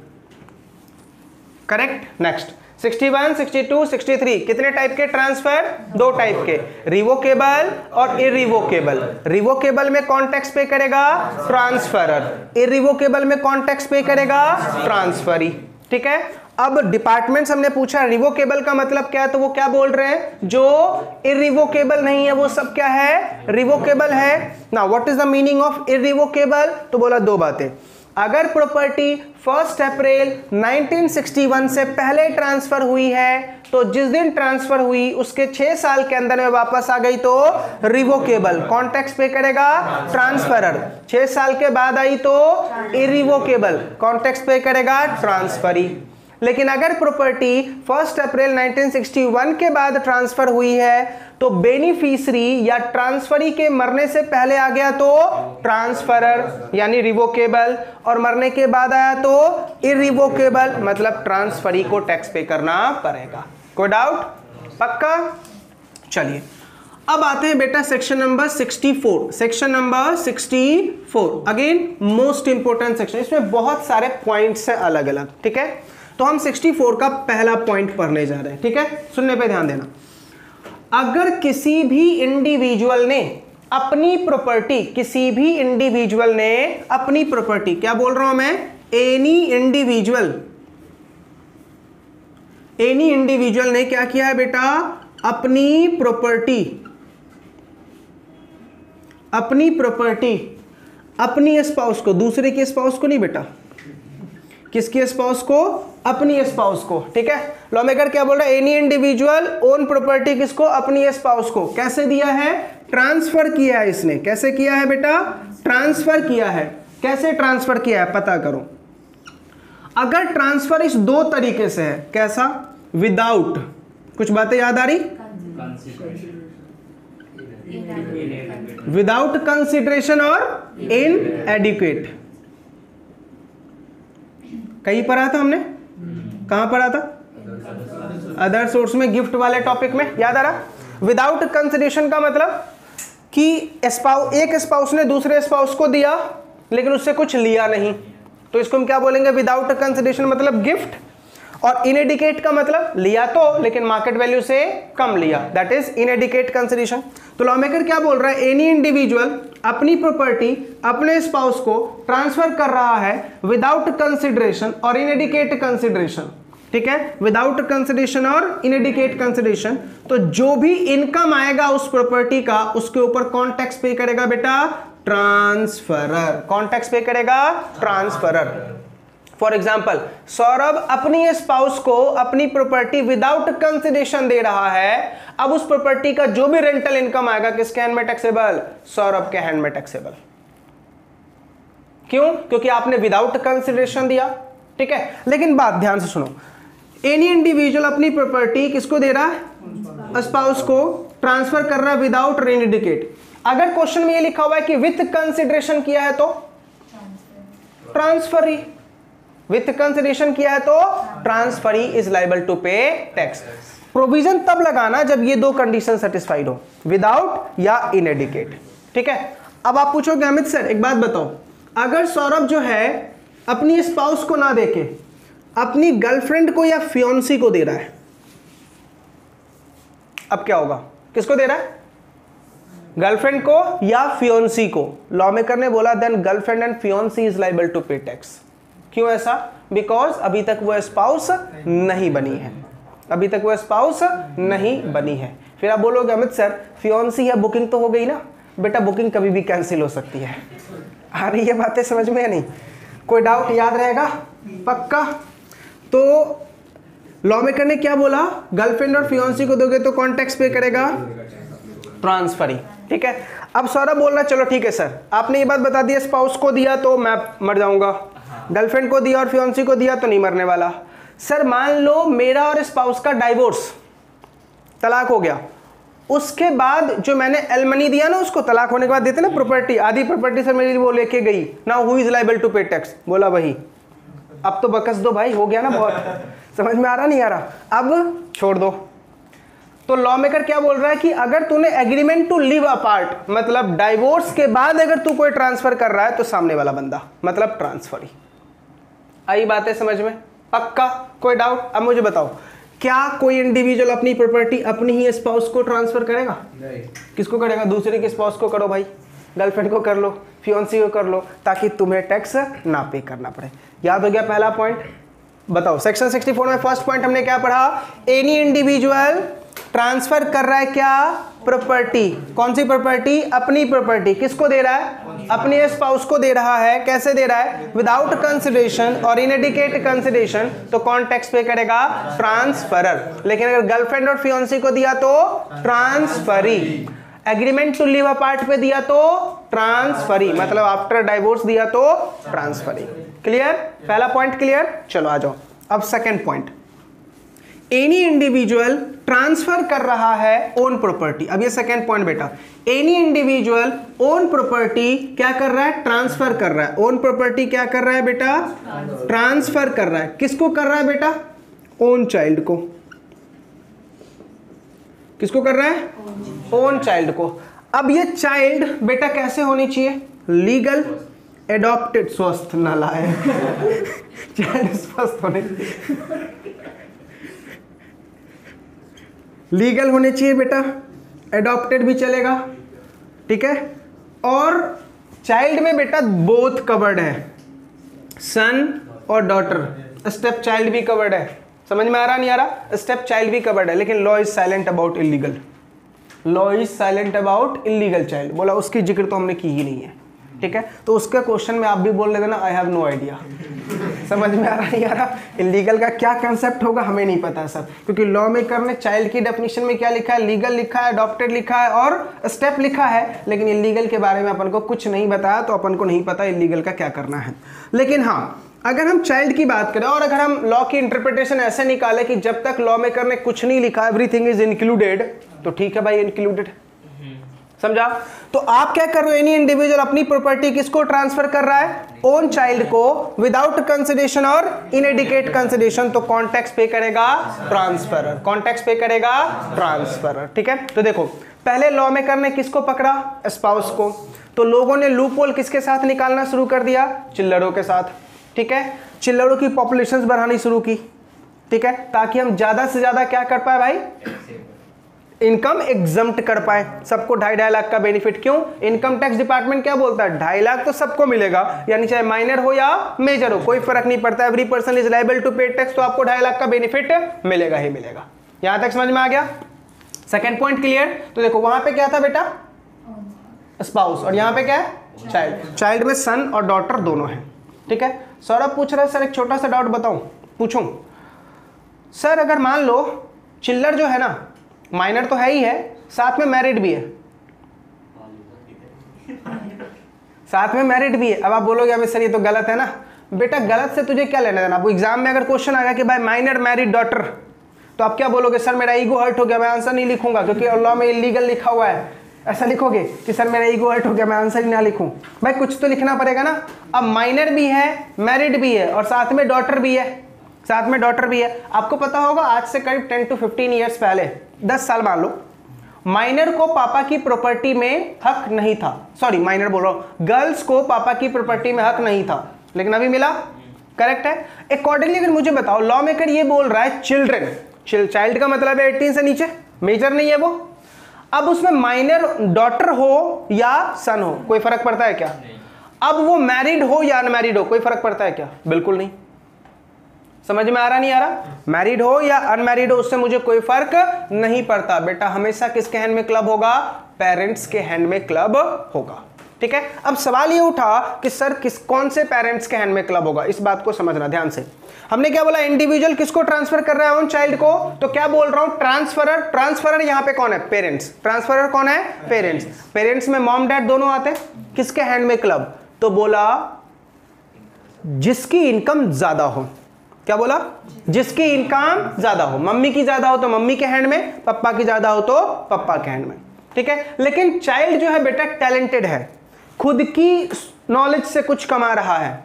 Correct. Next 61, 62, 63 कितने टाइप के ट्रांसफर? 2 टाइप के, रिवोकेबल और इरिवोकेबल। रिवोकेबल में कौन टैक्स पे करेगा? ट्रांसफरर। इरिवोकेबल में कौन टैक्स पे करेगा? ट्रांसफरी। ठीक है। अब डिपार्टमेंट्स हमने पूछा रिवोकेबल का मतलब क्या है, तो वो क्या बोल रहे हैं? जो इरिवोकेबल नहीं है वो सब क्या है? रिवोकेबल है ना। What is the meaning of irrevocable? तो बोला 2 बातें। अगर प्रॉपर्टी 1 अप्रैल 1961 से पहले ट्रांसफर हुई है, तो जिस दिन ट्रांसफर हुई उसके 6 साल के अंदर में वापस आ गई, तो रिवोकेबल। कौन टैक्स पे करेगा? ट्रांसफरर। 6 साल के बाद आई तो इरिवोकेबल। कौन टैक्स पे करेगा? ट्रांसफरी। लेकिन अगर प्रॉपर्टी 1 अप्रैल 1961 के बाद ट्रांसफर हुई है, तो बेनिफिशियरी या ट्रांसफरी के मरने से पहले आ गया तो ट्रांसफरर यानी रिवोकेबल, और मरने के बाद आया तो इरिवोकेबल, मतलब ट्रांसफरी को टैक्स पे करना पड़ेगा। कोई डाउट? पक्का? चलिए अब आते हैं बेटा section number 64। Section number 64 again most important section. इसमें बहुत सारे पॉइंट्स हैं अलग अलग। ठीक है, तो हम 64 का पहला पॉइंट पढ़ने जा रहे हैं। ठीक है, सुनने पे ध्यान देना। अगर किसी भी इंडिविजुअल ने अपनी प्रॉपर्टी, किसी भी इंडिविजुअल ने अपनी प्रॉपर्टी, क्या बोल रहा हूं मैं? एनी इंडिविजुअल ने क्या किया है बेटा? अपनी प्रॉपर्टी अपनी स्पाउस को, दूसरे के स्पाउस को नहीं बेटा, किसकी स्पाउस को? अपनी स्पाउस को। ठीक है, लॉ मेकर क्या बोल रहा है? एनी इंडिविजुअल ओन प्रॉपर्टी किसको? अपनी स्पाउस को। कैसे दिया है? ट्रांसफर किया है इसने। कैसे किया है बेटा? ट्रांसफर किया है। कैसे ट्रांसफर किया है पता करो। अगर ट्रांसफर इस दो तरीके से है, कैसा? विदाउट, कुछ बातें याद आ रही? विदाउट कंसिडरेशन और इन एडिक्वेट। कहीं पढ़ा था हमने? कहां पढ़ा था? अदर सोर्स में, गिफ्ट वाले टॉपिक में, याद आ रहा? विदाउट कंसिडरेशन का मतलब कि एक स्पाउस ने दूसरे स्पाउस को दिया लेकिन उससे कुछ लिया नहीं, तो इसको हम क्या बोलेंगे? विदाउट कंसिडरेशन मतलब गिफ्ट। और इनएडिकेट का मतलब लिया तो लेकिन मार्केट वैल्यू से कम लिया, दैट इज इनएडिकेट कंसिडरेशन। तो लॉ मेकर क्या बोल रहा है? एनी इंडिविजुअल अपनी प्रॉपर्टी अपने स्पाउस को ट्रांसफर कर रहा है विदाउट कंसिडरेशन और इनएडिकेट कंसिडरेशन। ठीक है, विदाउट कंसिडरेशन और इनएडिकेट कंसिडरेशन। तो जो भी इनकम आएगा उस प्रॉपर्टी का, उसके ऊपर कौन टैक्स पे करेगा बेटा? ट्रांसफरर। कौन टैक्स पे करेगा? ट्रांसफरर। फॉर एग्जाम्पल, सौरभ अपनी स्पाउस को अपनी प्रॉपर्टी विदाउट कंसिडरेशन दे रहा है। अब उस प्रॉपर्टी का जो भी रेंटल इनकम आएगा किसके हैंड में टैक्सेबल? सौरभ के हैंड में टैक्सेबल। क्यों? क्योंकि आपने विदाउट कंसिडरेशन दिया। ठीक है, लेकिन बात ध्यान से सुनो। एनी इंडिविजुअल अपनी प्रॉपर्टी किसको दे रहा है? स्पाउस को ट्रांसफर कर रहा है विदाउट इंडिकेट। अगर क्वेश्चन में ये लिखा हुआ है कि विथ कंसिडरेशन किया है तो ट्रांसफरी, विथ कंसिडरेशन किया है तो transferee is liable to pay tax. Provision तब लगाना जब ये दो कंडीशन सेटिस्फाइड हो, विदाउट या इनएडिकेट। ठीक है, अब आप पूछोगे अमित सर एक बात बताओ, अगर सौरभ जो है अपनी स्पाउस को ना देके अपनी गर्लफ्रेंड को या फियोन्सी को दे रहा है, अब क्या होगा? किसको दे रहा है? गर्लफ्रेंड को या फियोन्सी को। लॉ मेकर ने बोला then girlfriend and fiancee is liable to pay tax. क्यों ऐसा? बिकॉज अभी तक वो स्पाउस नहीं बनी है, अभी तक वो स्पाउस नहीं बनी है। फिर आप बोलोगे अमित सर फियोन्सी है, बुकिंग तो हो गई ना। बेटा बुकिंग कभी भी कैंसिल हो सकती है। आ रही है बातें समझ में या नहीं? कोई डाउट याद रहेगा पक्का? तो लॉ मेकर ने क्या बोला? गर्लफ्रेंड और फियोन्सी को दोगे तो कौन टैक्स पे करेगा? ट्रांसफरी। ठीक है, अब सौरभ बोल रहा चलो ठीक है सर, आपने ये बात बता दी, स्पाउस को दिया तो मैं मर जाऊंगा, गर्लफ्रेंड को दिया और फियोन्सी को दिया तो नहीं मरने वाला। सर मान लो मेरा और स्पाउस का डाइवोर्स, तलाक हो गया, उसके बाद जो मैंने एलमनी दिया ना, उसको तलाक होने के बाद देते ना प्रॉपर्टी, आधी प्रॉपर्टी सर मेरी वो लेके गई, now who is liable to pay tax? बोला वही। अब तो बकस दो भाई, हो गया ना बहुत, समझ में आ रहा नहीं आ रहा? अब छोड़ दो। तो लॉ मेकर क्या बोल रहा है कि अगर तूने एग्रीमेंट टू लिव अपार्ट, मतलब डाइवोर्स के बाद अगर तू कोई ट्रांसफर कर रहा है तो सामने वाला बंदा, मतलब ट्रांसफरी। आई बातें समझ में? पक्का? कोई डाउट? अब मुझे बताओ, क्या कोई इंडिविजुअल अपनी प्रॉपर्टी अपनी ही स्पाउस को ट्रांसफर करेगा? नहीं। किसको करेगा? दूसरे के स्पाउस को करो भाई, गर्लफ्रेंड को कर लो, फियोन्सी को कर लो, ताकि तुम्हें टैक्स ना पे करना पड़े। याद हो गया पहला पॉइंट? बताओ सेक्शन 64 में फर्स्ट पॉइंट हमने क्या पढ़ा? एनी इंडिविजुअल ट्रांसफर कर रहा है क्या? प्रॉपर्टी। कौन सी प्रॉपर्टी? अपनी प्रॉपर्टी। किसको दे रहा है? अपने स्पाउस को दे रहा है। कैसे दे रहा है? विदाउट कंसिडरेशन और इनएडिकेट कंसिडरेशन। तो कौन टैक्स पे करेगा? ट्रांसफरर। लेकिन अगर गर्लफ्रेंड और फियोन्सी को दिया तो transferee. Agreement to live apart पे दिया तो ट्रांसफरी, मतलब आफ्टर डाइवोर्स दिया तो ट्रांसफरी। क्लियर? पहला पॉइंट क्लियर? चलो आ जाओ अब second point. Any individual transfer कर रहा है ओन प्रॉपर्टी। अब ये सेकंड पॉइंट बेटा, एनी इंडिविजुअल ओन प्रॉपर्टी क्या कर रहा है? ट्रांसफर कर रहा है। ओन प्रॉपर्टी क्या कर रहा है बेटा? ट्रांसफर कर रहा है। किसको कर रहा है बेटा? ओन चाइल्ड को। किसको कर रहा है? ओन चाइल्ड को। अब ये चाइल्ड बेटा कैसे होनी चाहिए? लीगल, एडॉप्टेड, स्वस्थ ना लाए चाइल्ड स्वस्थ होने, लीगल होने चाहिए बेटा, एडॉप्टेड भी चलेगा। ठीक है, और चाइल्ड में बेटा बोथ कवर्ड है, सन और डॉटर। स्टेप चाइल्ड भी कवर्ड है। समझ में आ रहा नहीं आ रहा? स्टेप चाइल्ड भी कवर्ड है, लेकिन law is silent about illegal. Law is silent about illegal child. बोला उसकी जिक्र तो हमने की ही नहीं है। ठीक है, तो उसके क्वेश्चन में आप भी बोल लेते ना आई हैव नो आइडिया। समझ में आ रहा नहीं आ रहा? इलीगल का क्या कंसेप्ट होगा हमें नहीं पता सर, क्योंकि लॉ मेकर ने चाइल्ड की डेफिनेशन में क्या लिखा है, लीगल लिखा है, अडॉप्टेड लिखा है और स्टेप लिखा है, लेकिन इलीगल के बारे में अपन को कुछ नहीं बताया, तो अपन को नहीं पता इलीगल का क्या करना है। लेकिन हाँ, अगर हम चाइल्ड की बात करें और अगर हम लॉ की इंटरप्रिटेशन ऐसे निकाले कि जब तक लॉ मेकर ने कुछ नहीं लिखा एवरीथिंग इज इंक्लूडेड, तो ठीक है भाई इंक्लूडेड, समझा? तो आप क्या कर रहे हो, एनी इंडिविजुअल अपनी प्रॉपर्टी किसको ट्रांसफर कर रहा है, ओन चाइल्ड को, विदाउट कंसिडरेशन और इनएडिकेट कंसिडरेशन, तो कौन टैक्स पे करेगा, ट्रांसफरर। कौन टैक्स पे करेगा, ट्रांसफरर। ठीक है, तो देखो पहले लॉ मेकर ने किसको पकड़ा, स्पाउस को, तो लोगों ने लूप होल किसके साथ निकालना शुरू कर दिया, चिल्लरों के साथ। ठीक है, चिल्लरों की पॉपुलेशन बढ़ानी शुरू की, ठीक है, ताकि हम ज्यादा से ज्यादा क्या कर पाए भाई, इनकम एग्जम्प्ट कर पाए, सबको 2.5 लाख का बेनिफिट। क्यों, इनकम टैक्स डिपार्टमेंट क्या बोलता है, 2.5 लाख तो सबको मिलेगा, यानी चाहे माइनर हो या मेजर हो कोई फर्क नहीं पड़ता, every person is liable to pay tax, तो आपको 2.5 लाख का बेनिफिट मिलेगा ही मिलेगा। यहां तक समझ में आ गया? Second point clear? तो देखो वहां पे क्या था बेटा, स्पाउस, और यहां पे क्या है, चाइल्ड। चाइल्ड में सन और डॉटर दोनों है। ठीक है, सौरभ पूछ रहा है सर एक छोटा सा डाउट बताऊं, पूछूं सर, अगर मान लो चिल्लर जो है ना, माइनर तो है ही है, साथ में मैरिड भी है, साथ में मैरिड भी है। अब आप बोलोगे अबे सर ये तो गलत है ना। बेटा गलत से तुझे क्या लेना देना, आपको एग्जाम में अगर क्वेश्चन आएगा कि भाई माइनर मैरिड डॉटर, तो आप क्या बोलोगे, सर मेरा ईगो हर्ट हो गया, मैं आंसर नहीं लिखूंगा क्योंकि लॉ में इलीगल लिखा हुआ है। ऐसा लिखोगे कि सर मेरा ईगो हर्ट हो गया, मैं आंसर ही ना लिखूं। भाई कुछ तो लिखना पड़ेगा ना। अब माइनर भी है, मैरिड भी है और साथ में डॉटर भी है, साथ में डॉटर भी है। आपको पता होगा आज से करीब 10 to 15 ईयर्स पहले, 10 साल मान लो, माइनर को पापा की प्रॉपर्टी में हक नहीं था, सॉरी माइनर बोल रहा हूं, गर्ल्स को पापा की प्रॉपर्टी में हक नहीं था, लेकिन अभी मिला। करेक्ट है। अकॉर्डिंगली अगर मुझे बताओ, लॉ मेकर ये बोल रहा है चिल्ड्रन, चाइल्ड का मतलब है 18 से नीचे, मेजर नहीं है वो। अब उसमें माइनर डॉटर हो या सन हो कोई फर्क पड़ता है क्या? अब वो मैरिड हो या अनमैरिड हो कोई फर्क पड़ता है क्या? बिल्कुल नहीं। समझ में आ रहा नहीं आ रहा? मैरिड हो या अनमैरिड हो उससे मुझे कोई फर्क नहीं पड़ता। बेटा हमेशा किसके हैंड में क्लब होगा? पेरेंट्स के हैंड में क्लब होगा। ठीक है, अब सवाल ये उठा कि सर कौन से पेरेंट्स के हैंड में क्लब होगा, इस बात को समझना ध्यान से। हमने क्या बोला, इंडिविजुअल किसको ट्रांसफर कर रहा है, उन चाइल्ड को, तो क्या बोल रहा हूं, ट्रांसफरर। ट्रांसफरर यहां पे कौन है? पेरेंट्स। ट्रांसफरर कौन है? पेरेंट्स। पेरेंट्स में मॉम डैड दोनों आते हैं, किसके हैंड में क्लब? तो बोला जिसकी इनकम ज्यादा हो। क्या बोला? जिसकी इनकम ज्यादा हो। मम्मी की ज्यादा हो तो मम्मी के हैंड में, पप्पा की ज्यादा हो तो पप्पा के हैंड में। ठीक है, लेकिन चाइल्ड जो है बेटा टैलेंटेड है, खुद की नॉलेज से कुछ कमा रहा है,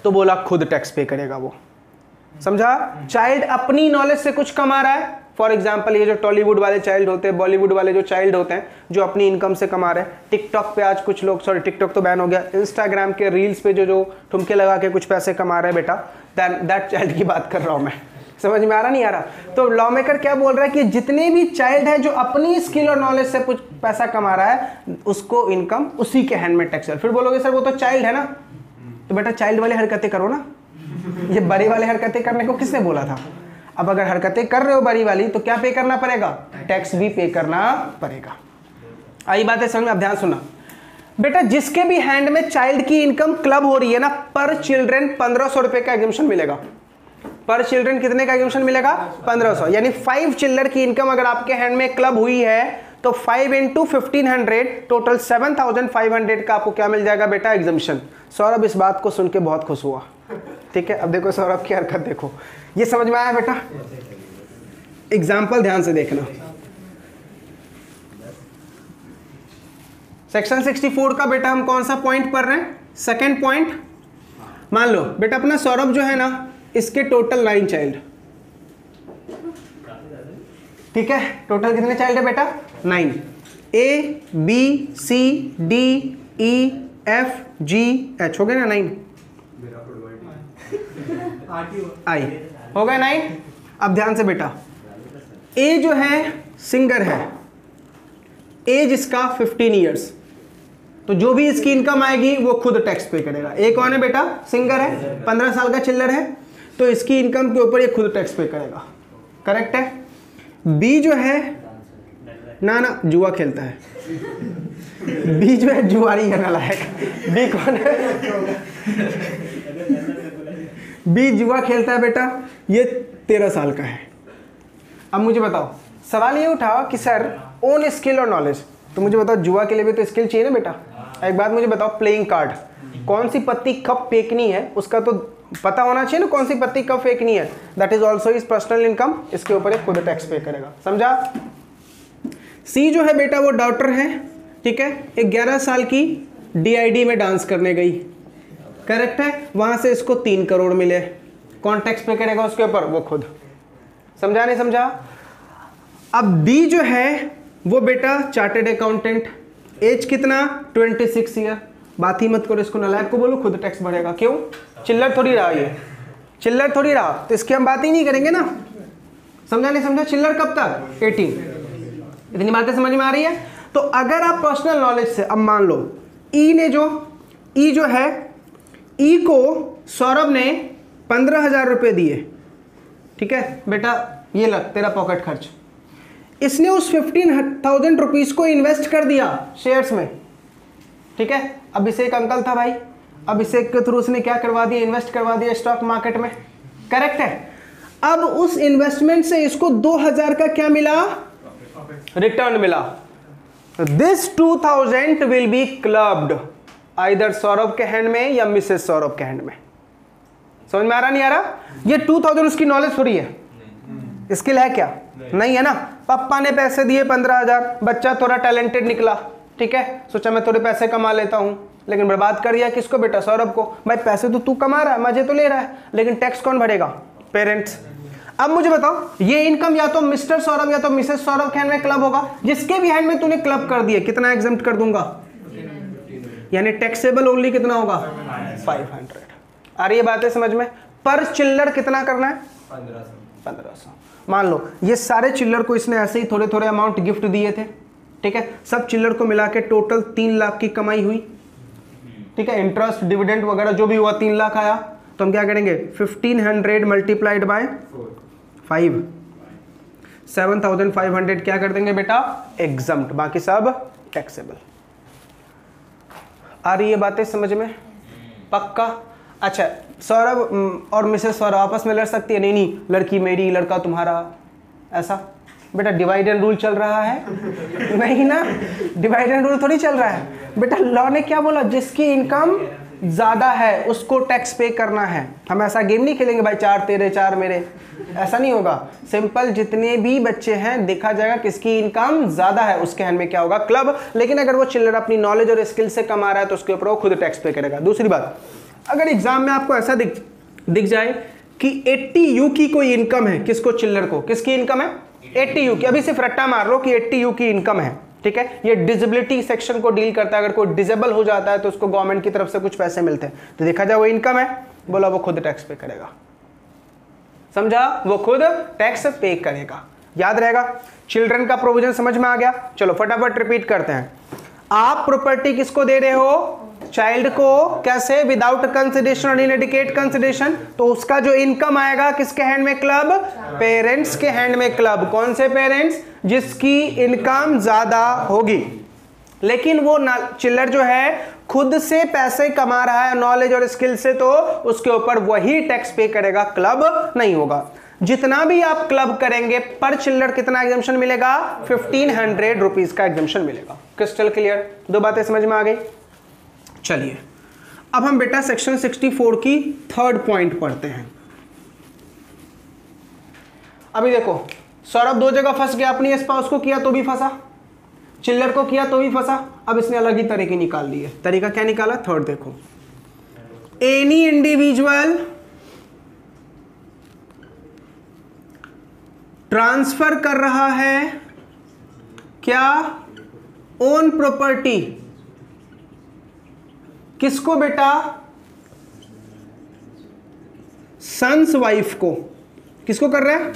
तो बोला खुद टैक्स पे करेगा वो। समझा? चाइल्ड अपनी नॉलेज से कुछ कमा रहा है, फॉर एग्जाम्पल ये जो टॉलीवुड वाले चाइल्ड होते हैं, बॉलीवुड वाले जो चाइल्ड होते हैं, जो अपनी इनकम से कमा रहे हैं। टिकटॉक पे आज कुछ लोग, सॉरी टिकटॉक तो बैन हो गया, इंस्टाग्राम के रील्स पे जो ठुमके लगा के कुछ पैसे कमा रहे हैं बेटा, दैट चाइल्ड की बात कर रहा हूं मैं। समझ में आ रहा नहीं आ रहा? तो लॉ मेकर क्या बोल रहा है कि जितने भी चाइल्ड है जो अपनी स्किल और नॉलेज से कुछ पैसा कमा रहा है, उसको इनकम उसी के हैंड में टैक्स। फिर बोलोगे सर वो तो चाइल्ड है ना, तो बेटा चाइल्ड वाली हरकतें करो ना, ये बड़ी वाली हरकतें करने को किसने बोला था? अब अगर हरकतें कर रहे हो बड़ी वाली, तो क्या पे करना पड़ेगा? टैक्स भी पे करना पड़ेगा। आई बात है समझ में? अब ध्यान सुना बेटा, जिसके भी हैंड में चाइल्ड की इनकम क्लब हो रही है ना, पर चिल्ड्रन 1500 रुपए का एग्जम्पशन मिलेगा। पर चिल्ड्रन कितने का एग्जम्पशन मिलेगा? 1500। यानी 5 चिल्ड्रन की इनकम अगर आपके हैंड में क्लब हुई है, तो 5 into 1500 टोटल 7500 का आपको क्या मिल जाएगा बेटा? एग्जम्पशन। सौरभ इस बात को सुन के बहुत खुश हुआ। ठीक है, अब देखो सौरभ की हरकत देखो, ये समझ में आया बेटा? एग्जाम्पल ध्यान से देखना। सेक्शन 64 का बेटा हम कौन सा पॉइंट पढ़ रहे हैं? Second point. मान लो बेटा अपना सौरभ जो है ना, इसके टोटल 9 चाइल्ड। ठीक है, टोटल कितने चाइल्ड है बेटा? 9। A B C D E F G H हो गए ना 9? आई हो गए 9। अब ध्यान से बेटा, A जो है सिंगर है, एज इसका 15 ईयर्स, तो जो भी इसकी इनकम आएगी वो खुद टैक्स पे करेगा। ए कौन है बेटा? सिंगर है, 15 साल का चिल्लर है, तो इसकी इनकम के ऊपर ये खुद टैक्स पे करेगा। करेक्ट है। बी जो है ना जुआ खेलता है, बी जो है जुआरी है नालायक। बी कौन है? बी जुआ खेलता है बेटा, ये 13 साल का है। अब मुझे बताओ, सवाल ये उठाओ कि सर ओन स्किल और नॉलेज, तो मुझे बताओ जुआ के लिए भी तो स्किल चाहिए ना बेटा। एक बात मुझे बताओ, प्लेइंग कार्ड, कौन सी पत्ती कब फेंकनी है उसका तो पता होना चाहिए ना, कौन सी पत्ती कब फेंकनी है। That is also is personal income, इसके ऊपर एक खुद टैक्स पे करेगा, समझा। सी जो है बेटा वो डॉक्टर है, ठीक है, 11 साल की DID में डांस करने गई, करेक्ट है, वहां से इसको 3 करोड़ मिले, कौन टैक्स पे करेगा उसके ऊपर? वो खुद। समझा नहीं समझा? अब बी जो है वो बेटा चार्टेड अकाउंटेंट, एज कितना? 26 ईयर। बात ही मत करो, इसको नालायक को बोलो, खुद टैक्स भरेगा। क्यों? चिल्लर थोड़ी रहा, ये चिल्लर थोड़ी रहा, तो इसकी हम बात ही नहीं करेंगे ना। समझा नहीं समझा? चिल्लर कब तक? 18। इतनी बातें समझ में आ रही है? तो अगर आप पर्सनल नॉलेज से, अब मान लो ई ने ई जो है, ई को सौरभ ने 15,000 रुपये दिए, ठीक है बेटा, ये लग तेरा पॉकेट खर्च। इसने उस 15,000 रुपीज को इन्वेस्ट कर दिया शेयर्स में, ठीक है। अभिषेक अंकल था भाई, अभिषेक के थ्रू उसने क्या करवा दिया? इन्वेस्ट करवा दिया स्टॉक मार्केट में, करेक्ट है। अब उस इन्वेस्टमेंट से इसको 2,000 का क्या मिला? रिटर्न मिला। This 2,000 will be clubbed either Saurabh के हैंड में या मिसेस सौरभ के हैंड में। समझ में आ रहा नहीं आ रहा? ये 2,000 उसकी नॉलेज थोड़ी है, स्किल है क्या? नहीं है ना। पापा ने पैसे दिए 15,000, बच्चा थोड़ा टैलेंटेड निकला, ठीक है, सोचा मैं थोड़े पैसे कमा लेता हूं, लेकिन बर्बाद कर दिया किसको बेटा? सौरभ को। भाई पैसे तो तू कमा रहा है, मजे तो ले रहा है, लेकिन टैक्स कौन भरेगा? पेरेंट्स। अब मुझे बताओ, ये इनकम या तो मिस्टर सौरभ या तो मिसेस सौरभ के हैंड में क्लब होगा, जिसके भी हैंड में तूने क्लब कर दिया, कितना एग्जम्प्ट कर दूंगा? यानी टैक्सेबल ओनली कितना होगा? 500। आ रही है बातें समझ में? पर चिल्लर कितना करना है? 1500। मान लो ये सारे चिल्लर को इसने ऐसे ही थोड़े थोड़े अमाउंट गिफ्ट दिए थे, ठीक है, सब चिल्लर को मिला के टोटल 3 लाख की कमाई हुई, ठीक है, इंटरेस्ट डिविडेंड वगैरह जो भी हुआ 3 लाख आया, तो हम क्या करेंगे? 1500 मल्टीप्लाइड बाय 5, 7,500 क्या कर देंगे बेटा? एग्जम्प्ट, बाकी सब टैक्सेबल। आ रही है बातें समझ में? पक्का? अच्छा, सौरभ और मिसेस सौरभ आपस में लड़ सकती है? नहीं, लड़की मेरी लड़का तुम्हारा, ऐसा बेटा डिवाइड एंड रूल चल रहा है? नहीं ना, डिवाइड एंड रूल थोड़ी चल रहा है बेटा। लॉ ने क्या बोला? जिसकी इनकम ज्यादा है उसको टैक्स पे करना है। हम ऐसा गेम नहीं खेलेंगे भाई 4 तेरे 4 मेरे, ऐसा नहीं होगा। सिंपल, जितने भी बच्चे हैं देखा जाएगा किसकी इनकम ज्यादा है उसके हैंड में क्या होगा? क्लब। लेकिन अगर वो चिल्लर अपनी नॉलेज और स्किल से कमा रहा है तो उसके ऊपर वो खुद टैक्स पे करेगा। दूसरी बात, अगर एग्जाम में आपको ऐसा दिख जाए कि 80 U की कोई इनकम है, किसको? चिल्लर को। किसकी इनकम है? 80 U की। अभी सिर्फ रट्टा मार लो कि 80 U की इनकम है, ठीक है। ये डिसेबिलिटी सेक्शन को डील करता है, अगर कोई डिसेबल हो जाता है तो उसको गवर्नमेंट की तरफ से कुछ पैसे मिलते हैं, तो देखा जाए वो इनकम है, बोला वो खुद टैक्स पे करेगा। समझा? वो खुद टैक्स पे करेगा। याद रहेगा? चिल्ड्रन का प्रोविजन समझ में आ गया? चलो फटाफट रिपीट करते हैं। आप प्रॉपर्टी किसको दे रहे हो? चाइल्ड को। कैसे? विदाउट कंसिडरेशन और इनएडिकेट कंसिडरेशन। तो उसका जो इनकम आएगा किसके हैंड में? क्लब। पेरेंट्स के हैंड में क्लब। कौन से पेरेंट्स? जिसकी इनकम ज्यादा होगी। लेकिन वो चिल्लर जो है खुद से पैसे कमा रहा है नॉलेज और स्किल से, तो उसके ऊपर वही टैक्स पे करेगा, क्लब नहीं होगा। जितना भी आप क्लब करेंगे पर चिल्लर कितना एग्जम्पशन मिलेगा? 1500 रुपीज का एग्जम्पशन मिलेगा। Crystal clear? 2 बातें समझ में आ गई? चलिए अब हम बेटा सेक्शन 64 की 3rd पॉइंट पढ़ते हैं। अभी देखो, सौरभ 2 जगह फंस गया, अपनी स्पाउस को किया तो भी फंसा, चिल्लर को किया तो भी फंसा। अब इसने अलग ही तरीके निकाल लिए। तरीका क्या निकाला? 3rd देखो, एनी इंडिविजुअल ट्रांसफर कर रहा है क्या? Own property. किसको बेटा? सन्स वाइफ को। किसको कर रहा है?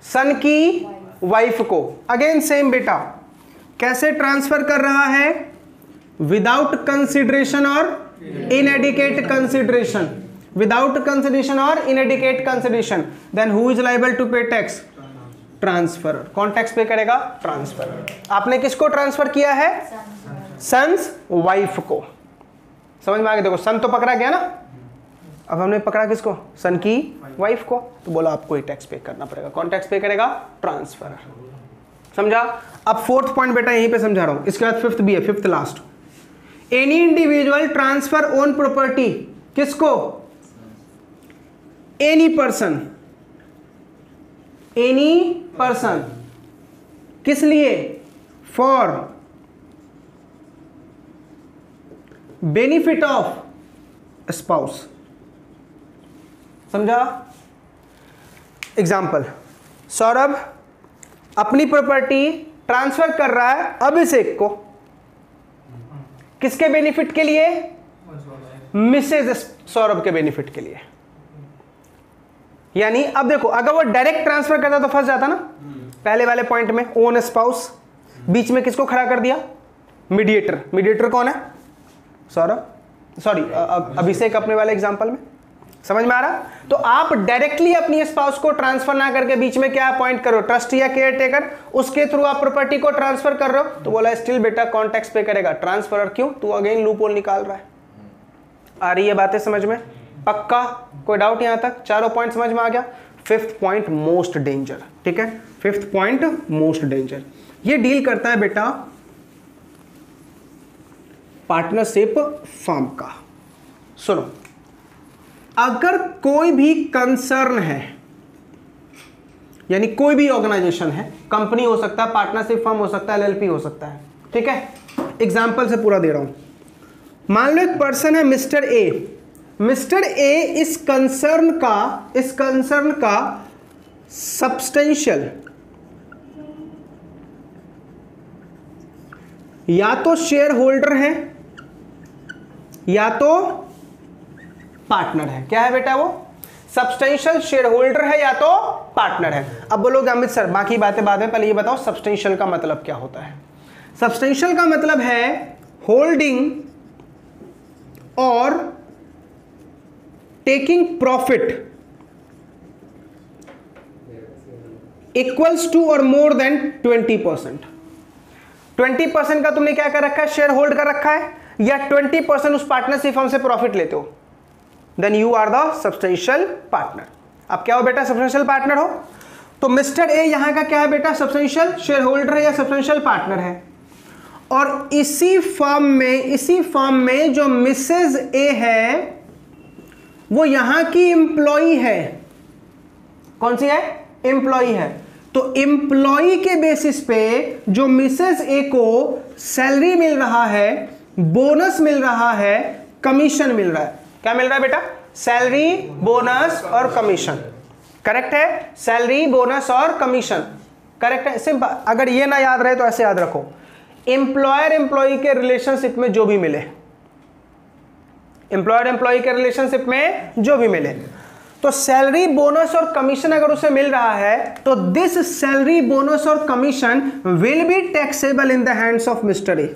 सन की वाइफ को। अगेन सेम बेटा, कैसे ट्रांसफर कर रहा है? विदाउट कंसिडरेशन और इनएडिकेट कंसिडरेशन। विदाउट कंसिडरेशन और inadequate consideration, then who is liable to pay tax? Transfer. कौन टैक्स पे करेगा? ट्रांसफर। आपने किसको ट्रांसफर किया है? सन्स वाइफ को। समझ में आ गया? देखो सन तो पकड़ा गया ना, अब हमने पकड़ा किसको? सन की वाइफ को। तो बोला आपको ये टैक्स पे करना पड़ेगा। कौन टैक्स पे करेगा? ट्रांसफर। समझा? अब फोर्थ पॉइंट बेटा यहीं पे समझा रहा हूं, इसके बाद फिफ्थ भी है, fifth last. Any individual transfer own property, किसको? एनी पर्सन, एनी पर्सन, किस लिए? For benefit of spouse. समझा? एग्जाम्पल, सौरभ अपनी प्रॉपर्टी ट्रांसफर कर रहा है अभिषेक को, किसके बेनिफिट के लिए? मिसेज सौरभ के बेनिफिट के लिए। यानी अब देखो, अगर वो डायरेक्ट ट्रांसफर करता तो फंस जाता ना पहले वाले पॉइंट में, ओन स्पाउस। बीच में किसको खड़ा कर दिया? मीडिएटर। मीडिएटर कौन है? सौरभ, सॉरी अभिषेक अपने वाले एग्जांपल में। समझ में आ रहा? तो आप डायरेक्टली अपनी स्पाउस को ट्रांसफर ना करके बीच में क्या अपॉइंट करो? ट्रस्टी या केयर टेकर, उसके थ्रू आप प्रॉपर्टी को ट्रांसफर कर रहे हो। तो बोला स्टिल बेटा कौन टैक्स पे करेगा? ट्रांसफरर। क्यों? तू अगेन लूप होल निकाल रहा है। आ रही है बातें समझ में? पक्का? कोई डाउट यहां तक? चारों पॉइंट समझ में आ गया? Fifth point most danger. ठीक है, फिफ्थ पॉइंट मोस्ट डेंजर, ये डील करता है बेटा पार्टनरशिप फॉर्म का। सुनो, अगर कोई भी कंसर्न है, यानी कोई भी ऑर्गेनाइजेशन है, कंपनी हो सकता है, पार्टनरशिप फर्म हो सकता है, एलएलपी हो सकता है। ठीक है, एग्जांपल से पूरा दे रहा हूं। मान लो एक पर्सन है मिस्टर ए। मिस्टर ए इस कंसर्न का सब्सटेंशियल या तो शेयर होल्डर है या तो पार्टनर है। क्या है बेटा? वो सब्सटेंशियल शेयर होल्डर है या तो पार्टनर है। अब बोलोगे अमित सर बाकी बातें बाद में, पहले ये बताओ सब्सटेंशियल का मतलब क्या होता है? सब्सटेंशियल का मतलब है होल्डिंग और टेकिंग प्रॉफिट इक्वल्स टू और मोर देन 20%। 20% का तुमने क्या कर रखा है? शेयर होल्ड कर रखा है, या 20% उस पार्टनरशिप फर्म से प्रॉफिट लेते हो, then you are the substantial partner. अब क्या हो बेटा? सब्सटेंशियल पार्टनर हो। तो मिस्टर ए यहां का क्या है बेटा? सब्सटेंशियल शेयर होल्डर है या सब्सटेंशियल पार्टनर है। और इसी फर्म में जो मिसेज ए है वो यहां की एम्प्लॉई है। कौन सी है? एम्प्लॉई है। तो एम्प्लॉई के बेसिस पे जो मिसेज ए को सैलरी मिल रहा है, बोनस मिल रहा है, कमीशन मिल रहा है। क्या मिल रहा है बेटा? सैलरी, बोनस और कमीशन। करेक्ट है? सैलरी, बोनस और कमीशन। करेक्ट है? सिंपल। अगर ये ना याद रहे तो ऐसे याद रखो, एम्प्लॉयर एम्प्लॉई के रिलेशनशिप में जो भी मिले, एम्प्लॉयर एम्प्लॉई के रिलेशनशिप में जो भी मिले, तो सैलरी, बोनस और कमीशन अगर उसे मिल रहा है तो दिस सैलरी, बोनस और commission will be taxable in the hands of mister A.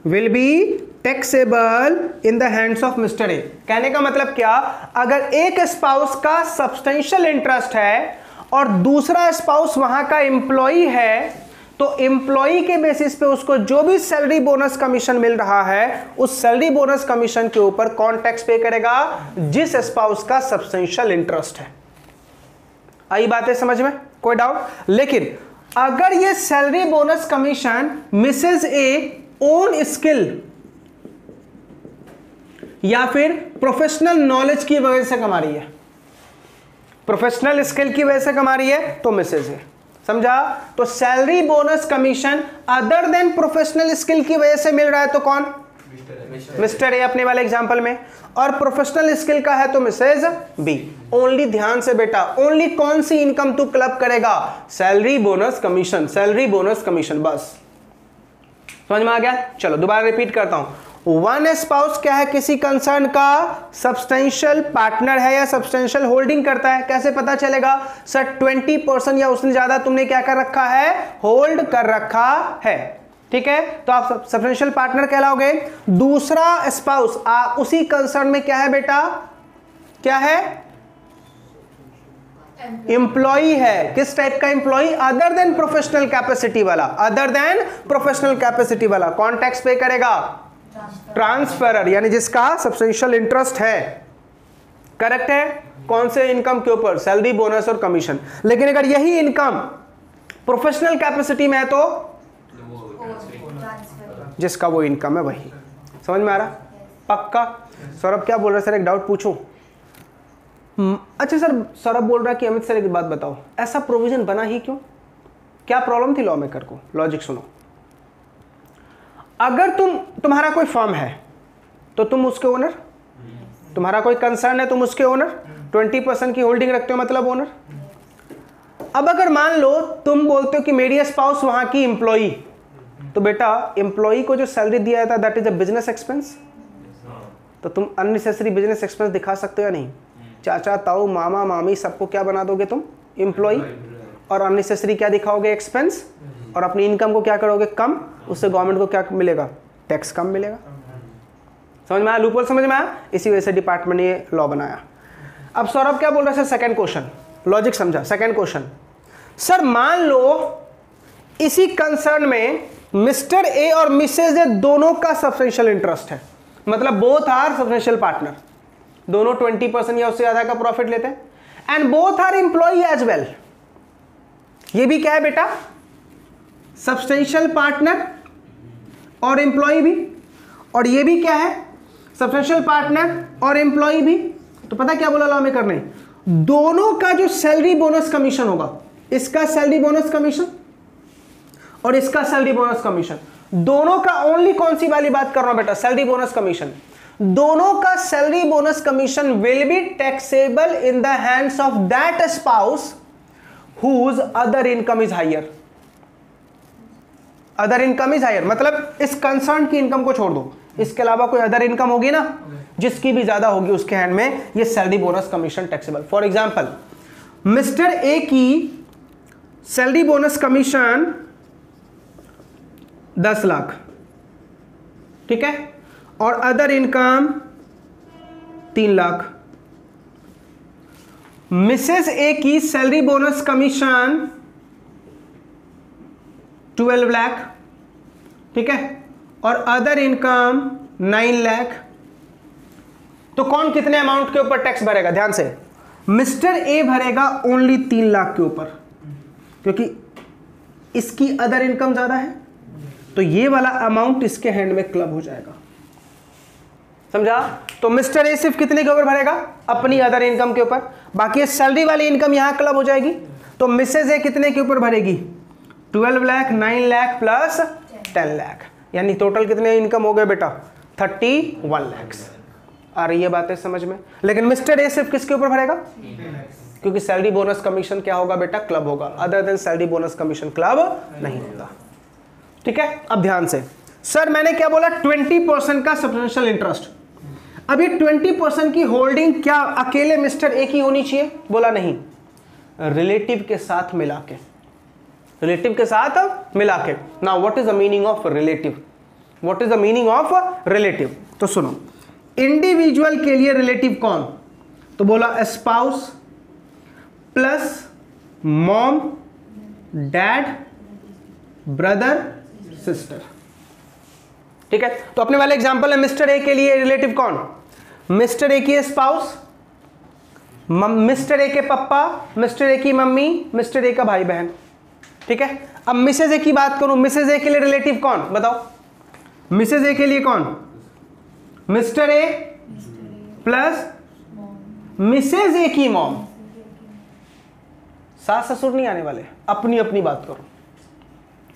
Will be taxable in the hands of mister A. कहने का मतलब क्या? अगर एक स्पाउस का सब्सटेंशियल इंटरेस्ट है और दूसरा स्पाउस वहां का एम्प्लॉई है, तो एम्प्लॉई के बेसिस पे उसको जो भी सैलरी, बोनस, कमीशन मिल रहा है, उस सैलरी, बोनस, कमीशन के ऊपर कौन टैक्स पे करेगा? जिस स्पाउस का सब्सटेंशियल इंटरेस्ट है। आई बातें समझ में? कोई डाउट? लेकिन अगर ये सैलरी, बोनस, कमीशन मिसेज ए ओन स्किल या फिर प्रोफेशनल नॉलेज की वजह से कमा रही है, प्रोफेशनल स्किल की वजह से कमा रही है, तो मिसेज ए। समझा? तो salary, bonus, commission other than professional skill की वजह से मिल रहा है तो कौन? मिस्टर ए अपने वाले एग्जांपल में। और प्रोफेशनल स्किल का है तो मिसेज बी। ओनली ध्यान से बेटा, ओनली कौन सी इनकम तू क्लब करेगा? Salary, bonus, commission, salary, bonus, commission, बस। समझ में आ गया? चलो दोबारा रिपीट करता हूं। वन स्पाउस क्या है? किसी कंसर्न का सब्सटेंशियल पार्टनर है या सब्सटेंशियल होल्डिंग करता है। कैसे पता चलेगा? सर 20% या उससे ज्यादा तुमने क्या कर रखा है? होल्ड कर रखा है। ठीक है, तो आप सब्सटेंशियल पार्टनर कहलाओगे। दूसरा स्पाउस उसी कंसर्न में क्या है बेटा? क्या है? एम्प्लॉई है। किस टाइप का employee? Other than professional capacity वाला, अदर देन प्रोफेशनल कैपेसिटी वाला। कौन टैक्स पे करेगा? ट्रांसफरर, यानी जिसका सब्सटेंशियल इंटरेस्ट है। करेक्ट है? कौन से इनकम के ऊपर? सैलरी, बोनस और कमीशन। लेकिन अगर यही इनकम प्रोफेशनल कैपेसिटी में है तो जिसका वो इनकम है वही। समझ में आ रहा? पक्का? सौरभ क्या बोल रहे सर, एक डाउट पूछूं? अच्छा सर, सौरभ बोल रहा है कि अमित सर एक बात बताओ, ऐसा प्रोविजन बना ही क्यों? क्या प्रॉब्लम थी लॉ मेकर को? लॉजिक सुनो। अगर तुम्हारा कोई फर्म है तो तुम उसके ओनर, तुम्हारा कोई कंसर्न है तुम उसके ओनर, 20% की होल्डिंग रखते हो मतलब ओनर। अब अगर मान लो तुम बोलते हो कि मेरी स्पाउस वहां की एम्प्लॉई, तो बेटा एम्प्लॉई को जो सैलरी दिया जाता है that is a business expense, तो तुम अननेसेसरी बिजनेस एक्सपेंस दिखा सकते हो या नहीं? चाचा ताऊ मामा मामी सबको क्या बना दोगे तुम? एम्प्लॉई। और अननेसेसरी क्या दिखाओगे? एक्सपेंस। और अपनी इनकम को क्या करोगे? कम। उससे गवर्नमेंट को क्या मिलेगा? टैक्स कम मिलेगा। समझ में आया? लूपहोल समझ में आया? इसी वजह से डिपार्टमेंट ने लॉ बनाया। अब सौरभ क्या बोल रहा है सर? सेकंड क्वेश्चन, लॉजिक समझा। सेकंड क्वेश्चन, सर मान लो इसी कंसर्न में मिस्टर ए और मिसेज ए दोनों का सब्सटेंशियल इंटरेस्ट है, मतलब बोथ आर सब्सटेंशियल पार्टनर, दोनों 20% या उससे ज्यादा का प्रॉफिट लेते हैं, and both are employee as well. ये भी क्या है बेटा? सब्सटेंशियल पार्टनर और एम्प्लॉई भी। और ये भी क्या है? सब्सटेंशियल पार्टनर और एम्प्लॉई भी। तो पता क्या बोला लॉ मेकर ने? दोनों का जो सैलरी बोनस कमीशन होगा, इसका सैलरी बोनस कमीशन और इसका सैलरी बोनस कमीशन, दोनों का ओनली कौन सी वाली बात कर रहा हूं बेटा? Salary bonus commission. दोनों का salary bonus commission will be taxable in the hands of that spouse whose other income is higher. Other income is higher मतलब इस कंसर्न की इनकम को छोड़ दो, इसके अलावा कोई अदर इनकम होगी ना, जिसकी भी ज्यादा होगी उसके हैंड में ये salary bonus commission taxable. For example mister A की सैलरी बोनस कमीशन 10 लाख, ठीक है, और other income 3 lakh. Mrs A की सैलरी बोनस कमीशन 12 लाख, ठीक है, और अदर इनकम 9 लाख। तो कौन कितने अमाउंट के ऊपर टैक्स भरेगा? ध्यान से, मिस्टर ए भरेगा ओनली 3 लाख के ऊपर, क्योंकि इसकी अदर इनकम ज्यादा है, तो ये वाला अमाउंट इसके हैंड में क्लब हो जाएगा। समझा? तो मिस्टर ए सिर्फ कितने के ऊपर भरेगा? अपनी अदर इनकम के ऊपर, बाकी सैलरी वाली इनकम यहां क्लब हो जाएगी। तो मिसेज ए कितने के ऊपर भरेगी? 12 लाख, 9 लाख प्लस 10 लाख, यानी टोटल कितने इनकम हो गए बेटा? 31 लाख। आ रही है बातें समझ में? लेकिन मिस्टर ए सिर्फ किसके ऊपर भरेगा? क्योंकि सैलरी बोनस कमीशन क्या होगा बेटा? क्लब होगा। Other than salary bonus commission club नहीं होता। ठीक है, अब ध्यान से, सर मैंने क्या बोला? 20% का सब्सटेंशियल इंटरेस्ट। अब ये 20% की होल्डिंग क्या अकेले मिस्टर ए की होनी चाहिए? बोला नहीं, रिलेटिव के साथ मिला के, रिलेटिव के साथ मिला के। Now what is the meaning of relative? What is the meaning of relative? तो सुनो, इंडिविजुअल के लिए रिलेटिव कौन? तो बोला spouse plus mom, dad, brother, sister. ठीक है, तो अपने वाले एग्जांपल है मिस्टर ए के लिए रिलेटिव कौन? मिस्टर ए की स्पाउस, मिस्टर ए के पापा, मिस्टर ए की मम्मी, मिस्टर ए का भाई बहन। ठीक है, अब मिसेज ए की बात करूं, मिसेज ए के लिए रिलेटिव कौन? बताओ, मिसेज ए के लिए कौन? मिस्टर ए प्लस मिसेज ए की मॉम। सास ससुर नहीं आने वाले, अपनी अपनी बात करो।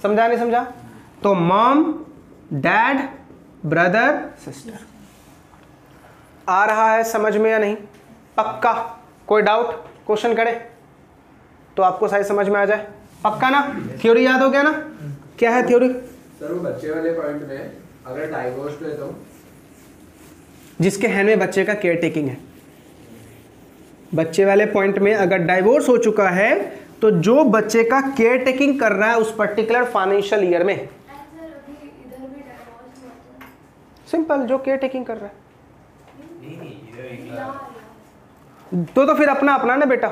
समझा नहीं समझा? तो मॉम, डैड, ब्रदर, सिस्टर। आ रहा है समझ में या नहीं? पक्का? कोई डाउट? क्वेश्चन करे तो आपको सारी समझ में आ जाए। पक्का ना? थ्योरी याद हो गया ना? क्या है थ्योरी? सर वो बच्चे वाले पॉइंट में अगर डाइवोर्स है तो जिसके हैंड में बच्चे का केयर टेकिंग है, बच्चे वाले पॉइंट में अगर डाइवोर्स हो चुका है तो जो बच्चे का केयर टेकिंग कर रहा है उस पर्टिकुलर फाइनेंशियल ईयर में, सिंपल, जो केयर टेकिंग कर रहा है तो फिर अपना अपना ना बेटा।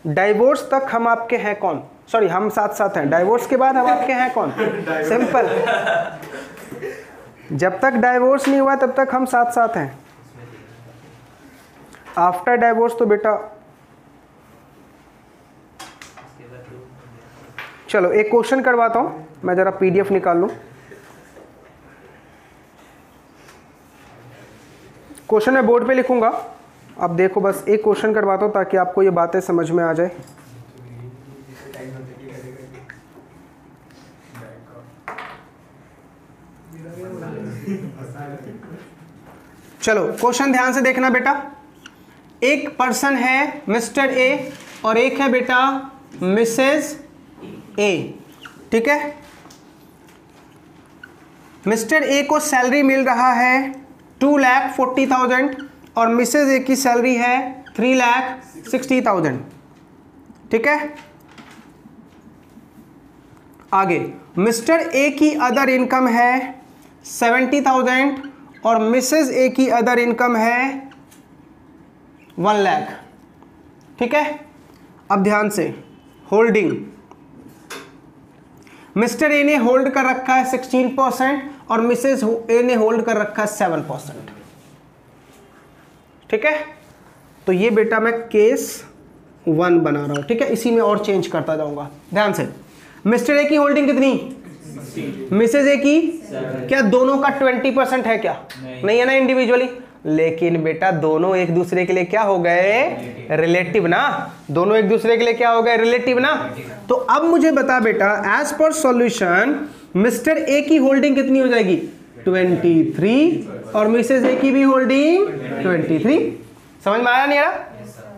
डाइवोर्स तक हम आपके हैं कौन? सॉरी, हम साथ साथ हैं। डाइवोर्स के बाद हम आपके हैं कौन? सिंपल। जब तक डाइवोर्स नहीं हुआ तब तक हम साथ साथ हैं। आफ्टर डाइवोर्स तो बेटा, चलो एक क्वेश्चन करवाता हूं, मैं जरा पीडीएफ निकाल लूं। क्वेश्चन मैं बोर्ड पे लिखूंगा, आप देखो। बस एक क्वेश्चन करवाता हूं ताकि आपको ये बातें समझ में आ जाए। चलो क्वेश्चन ध्यान से देखना बेटा। एक पर्सन है मिस्टर ए और एक है बेटा मिसेस ए, ठीक है। मिस्टर ए को सैलरी मिल रहा है 2,40,000 और मिसेस ए की सैलरी है 3,60,000, ठीक है। आगे मिस्टर ए की अदर इनकम है 70,000 और मिसेस ए की अदर इनकम है 1 लाख, ठीक है। अब ध्यान से, होल्डिंग, मिस्टर ए ने होल्ड कर रखा है 16% और मिसेस ए ने होल्ड कर रखा है 7%, ठीक है। तो ये बेटा मैं केस 1 बना रहा हूं, ठीक है। इसी में और चेंज करता जाऊंगा। ध्यान से, मिस्टर ए की होल्डिंग कितनी? मिसेस ए की? क्या दोनों का 20% है? क्या नहीं है ना इंडिविजुअली, लेकिन बेटा दोनों एक दूसरे के लिए क्या हो गए? रिलेटिव ना। दोनों एक दूसरे के लिए क्या हो गए? रिलेटिव ना। तो अब मुझे बता बेटा, as per solution mister A की होल्डिंग कितनी हो जाएगी? 23 और मिसेस ए की भी होल्डिंग 23। समझ में आया नहीं आया?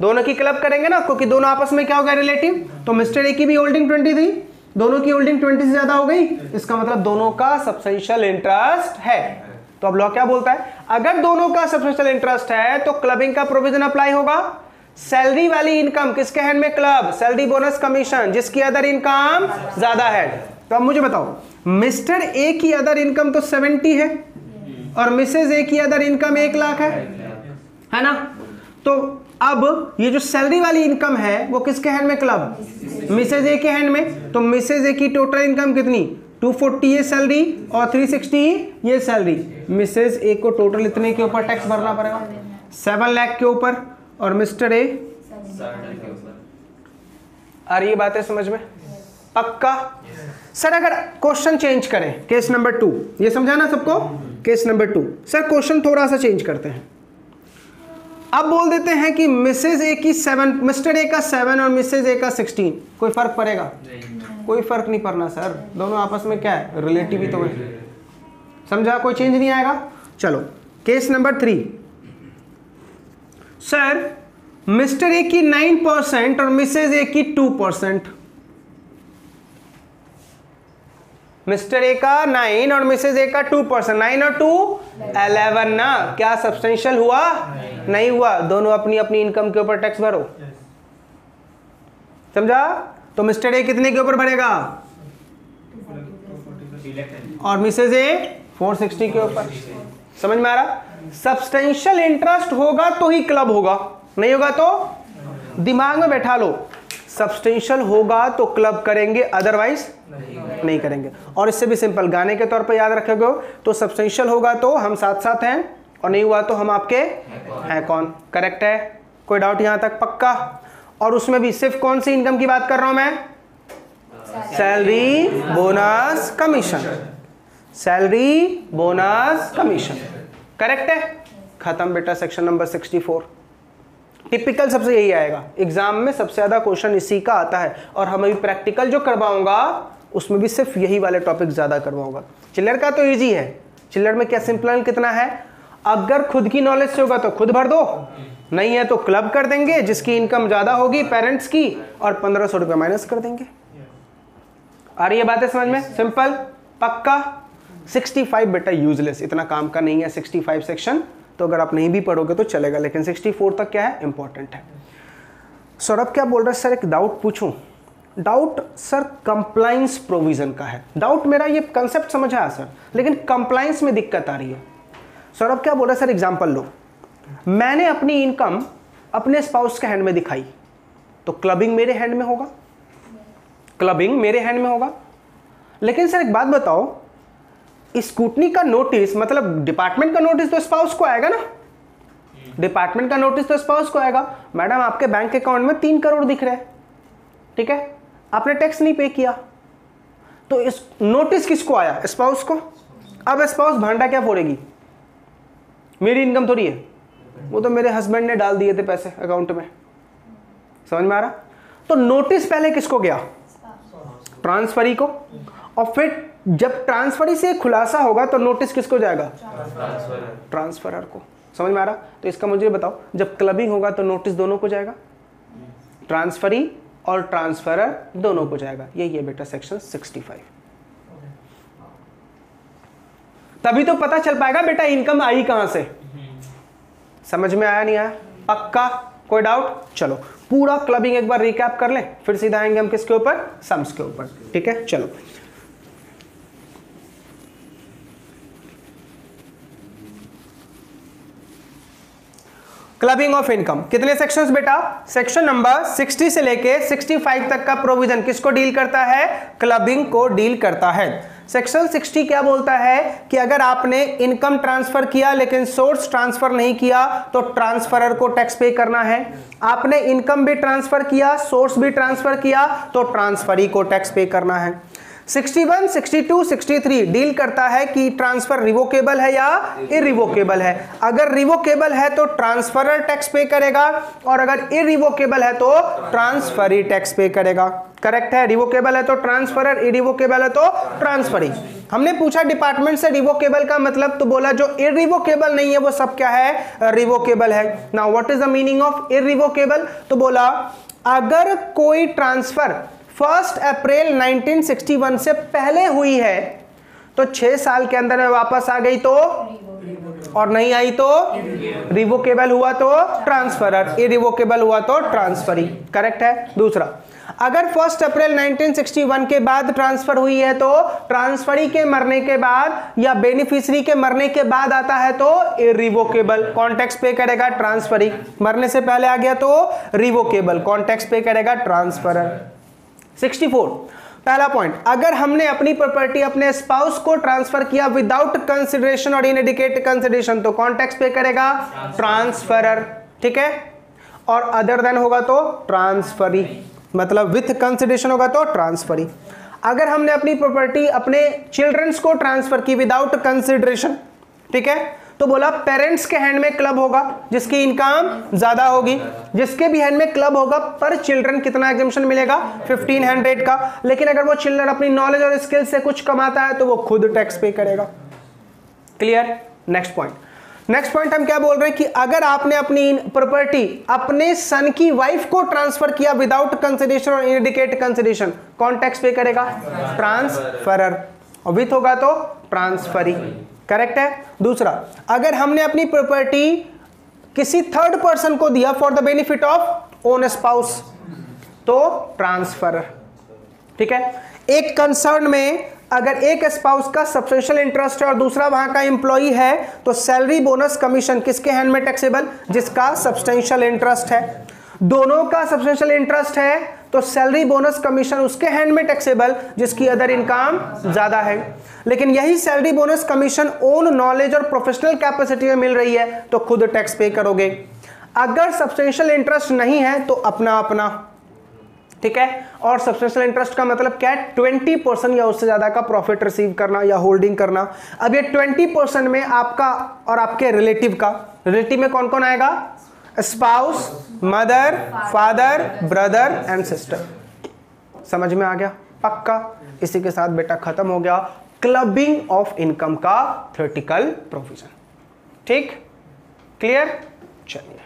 दोनों की क्लब करेंगे ना, क्योंकि दोनों आपस में क्या हो गए? रिलेटिव। तो मिस्टर ए की भी होल्डिंग 23, दोनों की होल्डिंग 20 से ज्यादा हो गई, इसका मतलब दोनों का सब्सटेंशियल इंटरेस्ट है। तो अब लॉ क्या बोलता है? अगर दोनों का सब्सटेंशियल इंटरेस्ट है तो क्लबिंग का प्रोविजन अप्लाई होगा। सैलरी वाली इनकम किसके हैंड में? क्लब। सैलरी बोनस कमीशन जिसकी अदर इनकम ज्यादा है। तो अब मुझे बताओ, मिस्टर ए की अदर इनकम तो 70 है और मिसेज ए की अदर इनकम 1 लाख है ना। तो अब ये जो सैलरी वाली इनकम है वो किसके हैंड में? क्लब। मिसेज ए के हैंड में। तो मिसेज ए की टोटल इनकम कितनी? 240 ये सैलरी और 360 ये सैलरी। मिसेज ए को टोटल इतने के ऊपर टैक्स भरना पड़ेगा, 7 लाख के ऊपर, और मिस्टर ए 7 के ऊपर। आ रही है बातें समझ में? पक्का? सर अगर क्वेश्चन चेंज करें, केस नंबर 2, ये समझा ना सबको? केस नंबर 2, सर क्वेश्चन थोड़ा सा चेंज करते हैं। अब बोल देते हैं कि मिसेज ए की 7, मिस्टर ए का 7 और मिसेज ए का 16, कोई फर्क पड़ेगा? कोई फर्क नहीं पड़ना सर, दोनों आपस में क्या है? रिलेटिव ही तो है। समझा? कोई चेंज नहीं आएगा। चलो case number 3, sir mister A की 9% और मिसेज ए की 2%। मिस्टर ए का 9 और मिसेज ए का 2%। 9 और 2 11 ना। क्या सब्सटेंशियल हुआ? नहीं हुआ। दोनों अपनी अपनी इनकम के ऊपर टैक्स भरो। समझा? तो मिस्टर ए कितने के ऊपर भरेगा? और मिसेज ए 460 के ऊपर। समझ में आ रहा? सब्सटेंशियल इंटरेस्ट होगा तो ही क्लब होगा, नहीं होगा तो दिमाग में बैठा लो, सब्सटेंशियल होगा तो क्लब करेंगे, अदरवाइज नहीं करेंगे। और इससे भी सिंपल, गाने के तौर पर याद रखोगे तो सब्सटेंशियल होगा तो हम साथ साथ हैं और नहीं हुआ तो हम आपके हैं कौन। करेक्ट है? कोई डाउट यहां तक? पक्का? और उसमें भी सिर्फ कौन सी इनकम की बात कर रहा हूं मैं? Salary bonus commission. Salary bonus commission. Correct है? खत्म बेटा सेक्शन नंबर 64। टिपिकल सबसे यही आएगा एग्जाम में, सबसे ज्यादा क्वेश्चन इसी का आता है। और हम अभी प्रैक्टिकल जो करवाऊंगा उसमें भी सिर्फ यही वाले टॉपिक ज्यादा करवाऊंगा। चिल्लर का तो इजी है। चिल्लर में क्या सिंपल कितना है? अगर खुद की नॉलेज से होगा तो खुद भर दो, नहीं है तो क्लब कर देंगे जिसकी इनकम ज्यादा होगी पेरेंट्स की, और 1500 रुपये माइनस कर देंगे। आ रही है बातें समझ में? सिंपल? पक्का? 65 बेटा यूजलेस, इतना काम का नहीं है 65 सेक्शन, तो अगर आप नहीं भी पढ़ोगे तो चलेगा, लेकिन 64 तक क्या है? इंपॉर्टेंट है। सौरभ क्या बोल रहा है? सर एक डाउट पूछूं। डाउट सर कंप्लाइंस प्रोविजन का है। डाउट मेरा ये कंसेप्ट समझ आया सर, लेकिन कंप्लाइंस में दिक्कत आ रही है। सौरभ क्या बोल रहा है? सर एग्जांपल लो, मैंने अपनी इनकम अपने स्पाउस के हैंड में दिखाई, तो क्लबिंग मेरे हैंड में होगा, क्लबिंग मेरे हैंड में होगा। लेकिन सर एक बात बताओ, स्कूटनी का नोटिस मतलब डिपार्टमेंट का नोटिस तो स्पाउस को आएगा ना, डिपार्टमेंट का नोटिस तो स्पाउस को आएगा। मैडम आपके बैंक अकाउंट में 3 करोड़ दिख रहे हैं, ठीक है, आपने टैक्स नहीं पे किया, तो इस नोटिस किसको आया? स्पाउस को। अब स्पाउस भांडा क्या फोड़ेगी? मेरी इनकम थोड़ी है, वो तो मेरे हस्बैंड ने डाल दिए थे पैसे अकाउंट में, समझ में आ रहा? तो नोटिस पहले किसको गया? ट्रांसफरी को। और फिर जब ट्रांसफरी से खुलासा होगा तो नोटिस किसको जाएगा? ट्रांसफरर को। समझ में आ रहा? तो इसका मुझे बताओ, जब क्लबिंग होगा तो नोटिस दोनों को जाएगा, ट्रांसफरी और ट्रांसफरर दोनों को जाएगा। यही है बेटा सेक्शन 65। तभी तो पता चल पाएगा बेटा इनकम आई कहां से। समझ में आया नहीं आया? पक्का? कोई डाउट? चलो पूरा क्लबिंग एक बार रिकैप कर लें, फिर सीधा आएंगे हम किसके ऊपर? सम्स के ऊपर। ठीक है, चलो क्लबिंग ऑफ इनकम। कितने सेक्शंस बेटा? सेक्शन नंबर 60 से लेके 65 तक का प्रोविजन किसको डील करता है? क्लबिंग को डील करता है। सेक्शन 60 क्या बोलता है कि अगर आपने इनकम ट्रांसफर किया लेकिन सोर्स ट्रांसफर नहीं किया तो ट्रांसफरर को टैक्स पे करना है। आपने इनकम भी ट्रांसफर किया, सोर्स भी ट्रांसफर किया तो ट्रांसफरी को टैक्स पे करना है। 61, 62, 63 डील करता है कि ट्रांसफर रिवोकेबल है या इरिवोकेबल है। अगर रिवोकेबल है तो ट्रांसफरर टैक्स पे करेगा, और अगर इरिवोकेबल है तो ट्रांसफरी टैक्स पे करेगा। करेक्ट है? रिवोकेबल है तो ट्रांसफरर, इरिवोकेबल है तो ट्रांसफरी। हमने पूछा डिपार्टमेंट से रिवोकेबल का मतलब, तो बोला जो इरिवोकेबल नहीं है वो सब क्या है? रिवोकेबल है। Now what is the meaning of irrevocable? तो बोला अगर कोई ट्रांसफर 1 अप्रैल 1961 से पहले हुई है तो 6 साल के अंदर में वापस आ गई तो, और नहीं आई तो रिवोकेबल हुआ तो ट्रांसफरर, इरिवोकेबल हुआ तो ट्रांसफरी। करेक्ट है? दूसरा, अगर 1 अप्रैल 1961 के बाद ट्रांसफर हुई है तो ट्रांसफरी के मरने के बाद या बेनिफिशियरी के मरने के बाद आता है तो इरिवोकेबल। कौन टैक्स पे करेगा? ट्रांसफरी। मरने से पहले आ गया तो रिवोकेबल। कौन टैक्स पे करेगा? ट्रांसफरर। 64 पहला पॉइंट, अगर हमने अपनी प्रॉपर्टी अपने स्पाउस को ट्रांसफर किया विदाउट कंसिडरेशन और इनएडिक्वेट कंसिडरेशन तो कौन टैक्स पे करेगा? ट्रांसफरर। ठीक है? और अदर देन होगा तो ट्रांसफरी, मतलब विथ कंसिडरेशन होगा तो ट्रांसफरी। अगर हमने अपनी प्रॉपर्टी अपने चिल्ड्रंस को ट्रांसफर की विदाउट कंसिडरेशन, ठीक है, तो बोला पेरेंट्स के हैंड में क्लब होगा जिसकी इनकम ज्यादा होगी, जिसके भी हैंड में क्लब होगा पर चिल्ड्रन कितना एग्जम्पशन मिलेगा? 1500 का। लेकिन अगर वो चिल्ड्रन अपनी नॉलेज और स्किल से कुछ कमाता है तो वो खुद टैक्स पे करेगा। Clear? Next point, next point हम क्या बोल रहे हैं कि अगर आपने अपनी प्रॉपर्टी अपने सन की वाइफ को ट्रांसफर किया विदाउट कंसिडरेशन और इनएडिक्वेट कंसिडरेशन, कौन टैक्स पे करेगा? ट्रांसफरर। और विथ होगा तो ट्रांसफरी। करेक्ट है? दूसरा, अगर हमने अपनी प्रॉपर्टी किसी थर्ड पर्सन को दिया for the benefit of own spouse तो ट्रांसफरर। ठीक है? एक कंसर्न में अगर एक स्पाउस का सब्सटेंशियल इंटरेस्ट है और दूसरा वहां का एम्प्लॉई है तो सैलरी बोनस कमीशन किसके हैंड में टैक्सेबल? जिसका सब्सटेंशियल इंटरेस्ट है। दोनों का सब्सटेंशियल इंटरेस्ट है तो सैलरी बोनस कमीशन उसके हैंड में टैक्सेबल जिसकी अदर इनकम ज्यादा है। लेकिन यही salary bonus commission own knowledge और प्रोफेशनल कैपेसिटी में मिल रही है तो खुद टैक्स पे करोगे। अगर सब्सटेंशियल इंटरेस्ट नहीं है तो अपना अपना। ठीक है? और सब्सटेंशियल इंटरेस्ट का मतलब क्या है? 20% या उससे ज्यादा का प्रॉफिट रिसीव करना या होल्डिंग करना। अब ये 20% में आपका और आपके रिलेटिव का, रिलेटिव में कौन कौन आएगा? Spouse, mother, father, brother and sister. समझ में आ गया? पक्का? इसी के साथ बेटा खत्म हो गया क्लबिंग ऑफ इनकम का थ्योरेटिकल प्रोविजन। ठीक? क्लियर? चलिए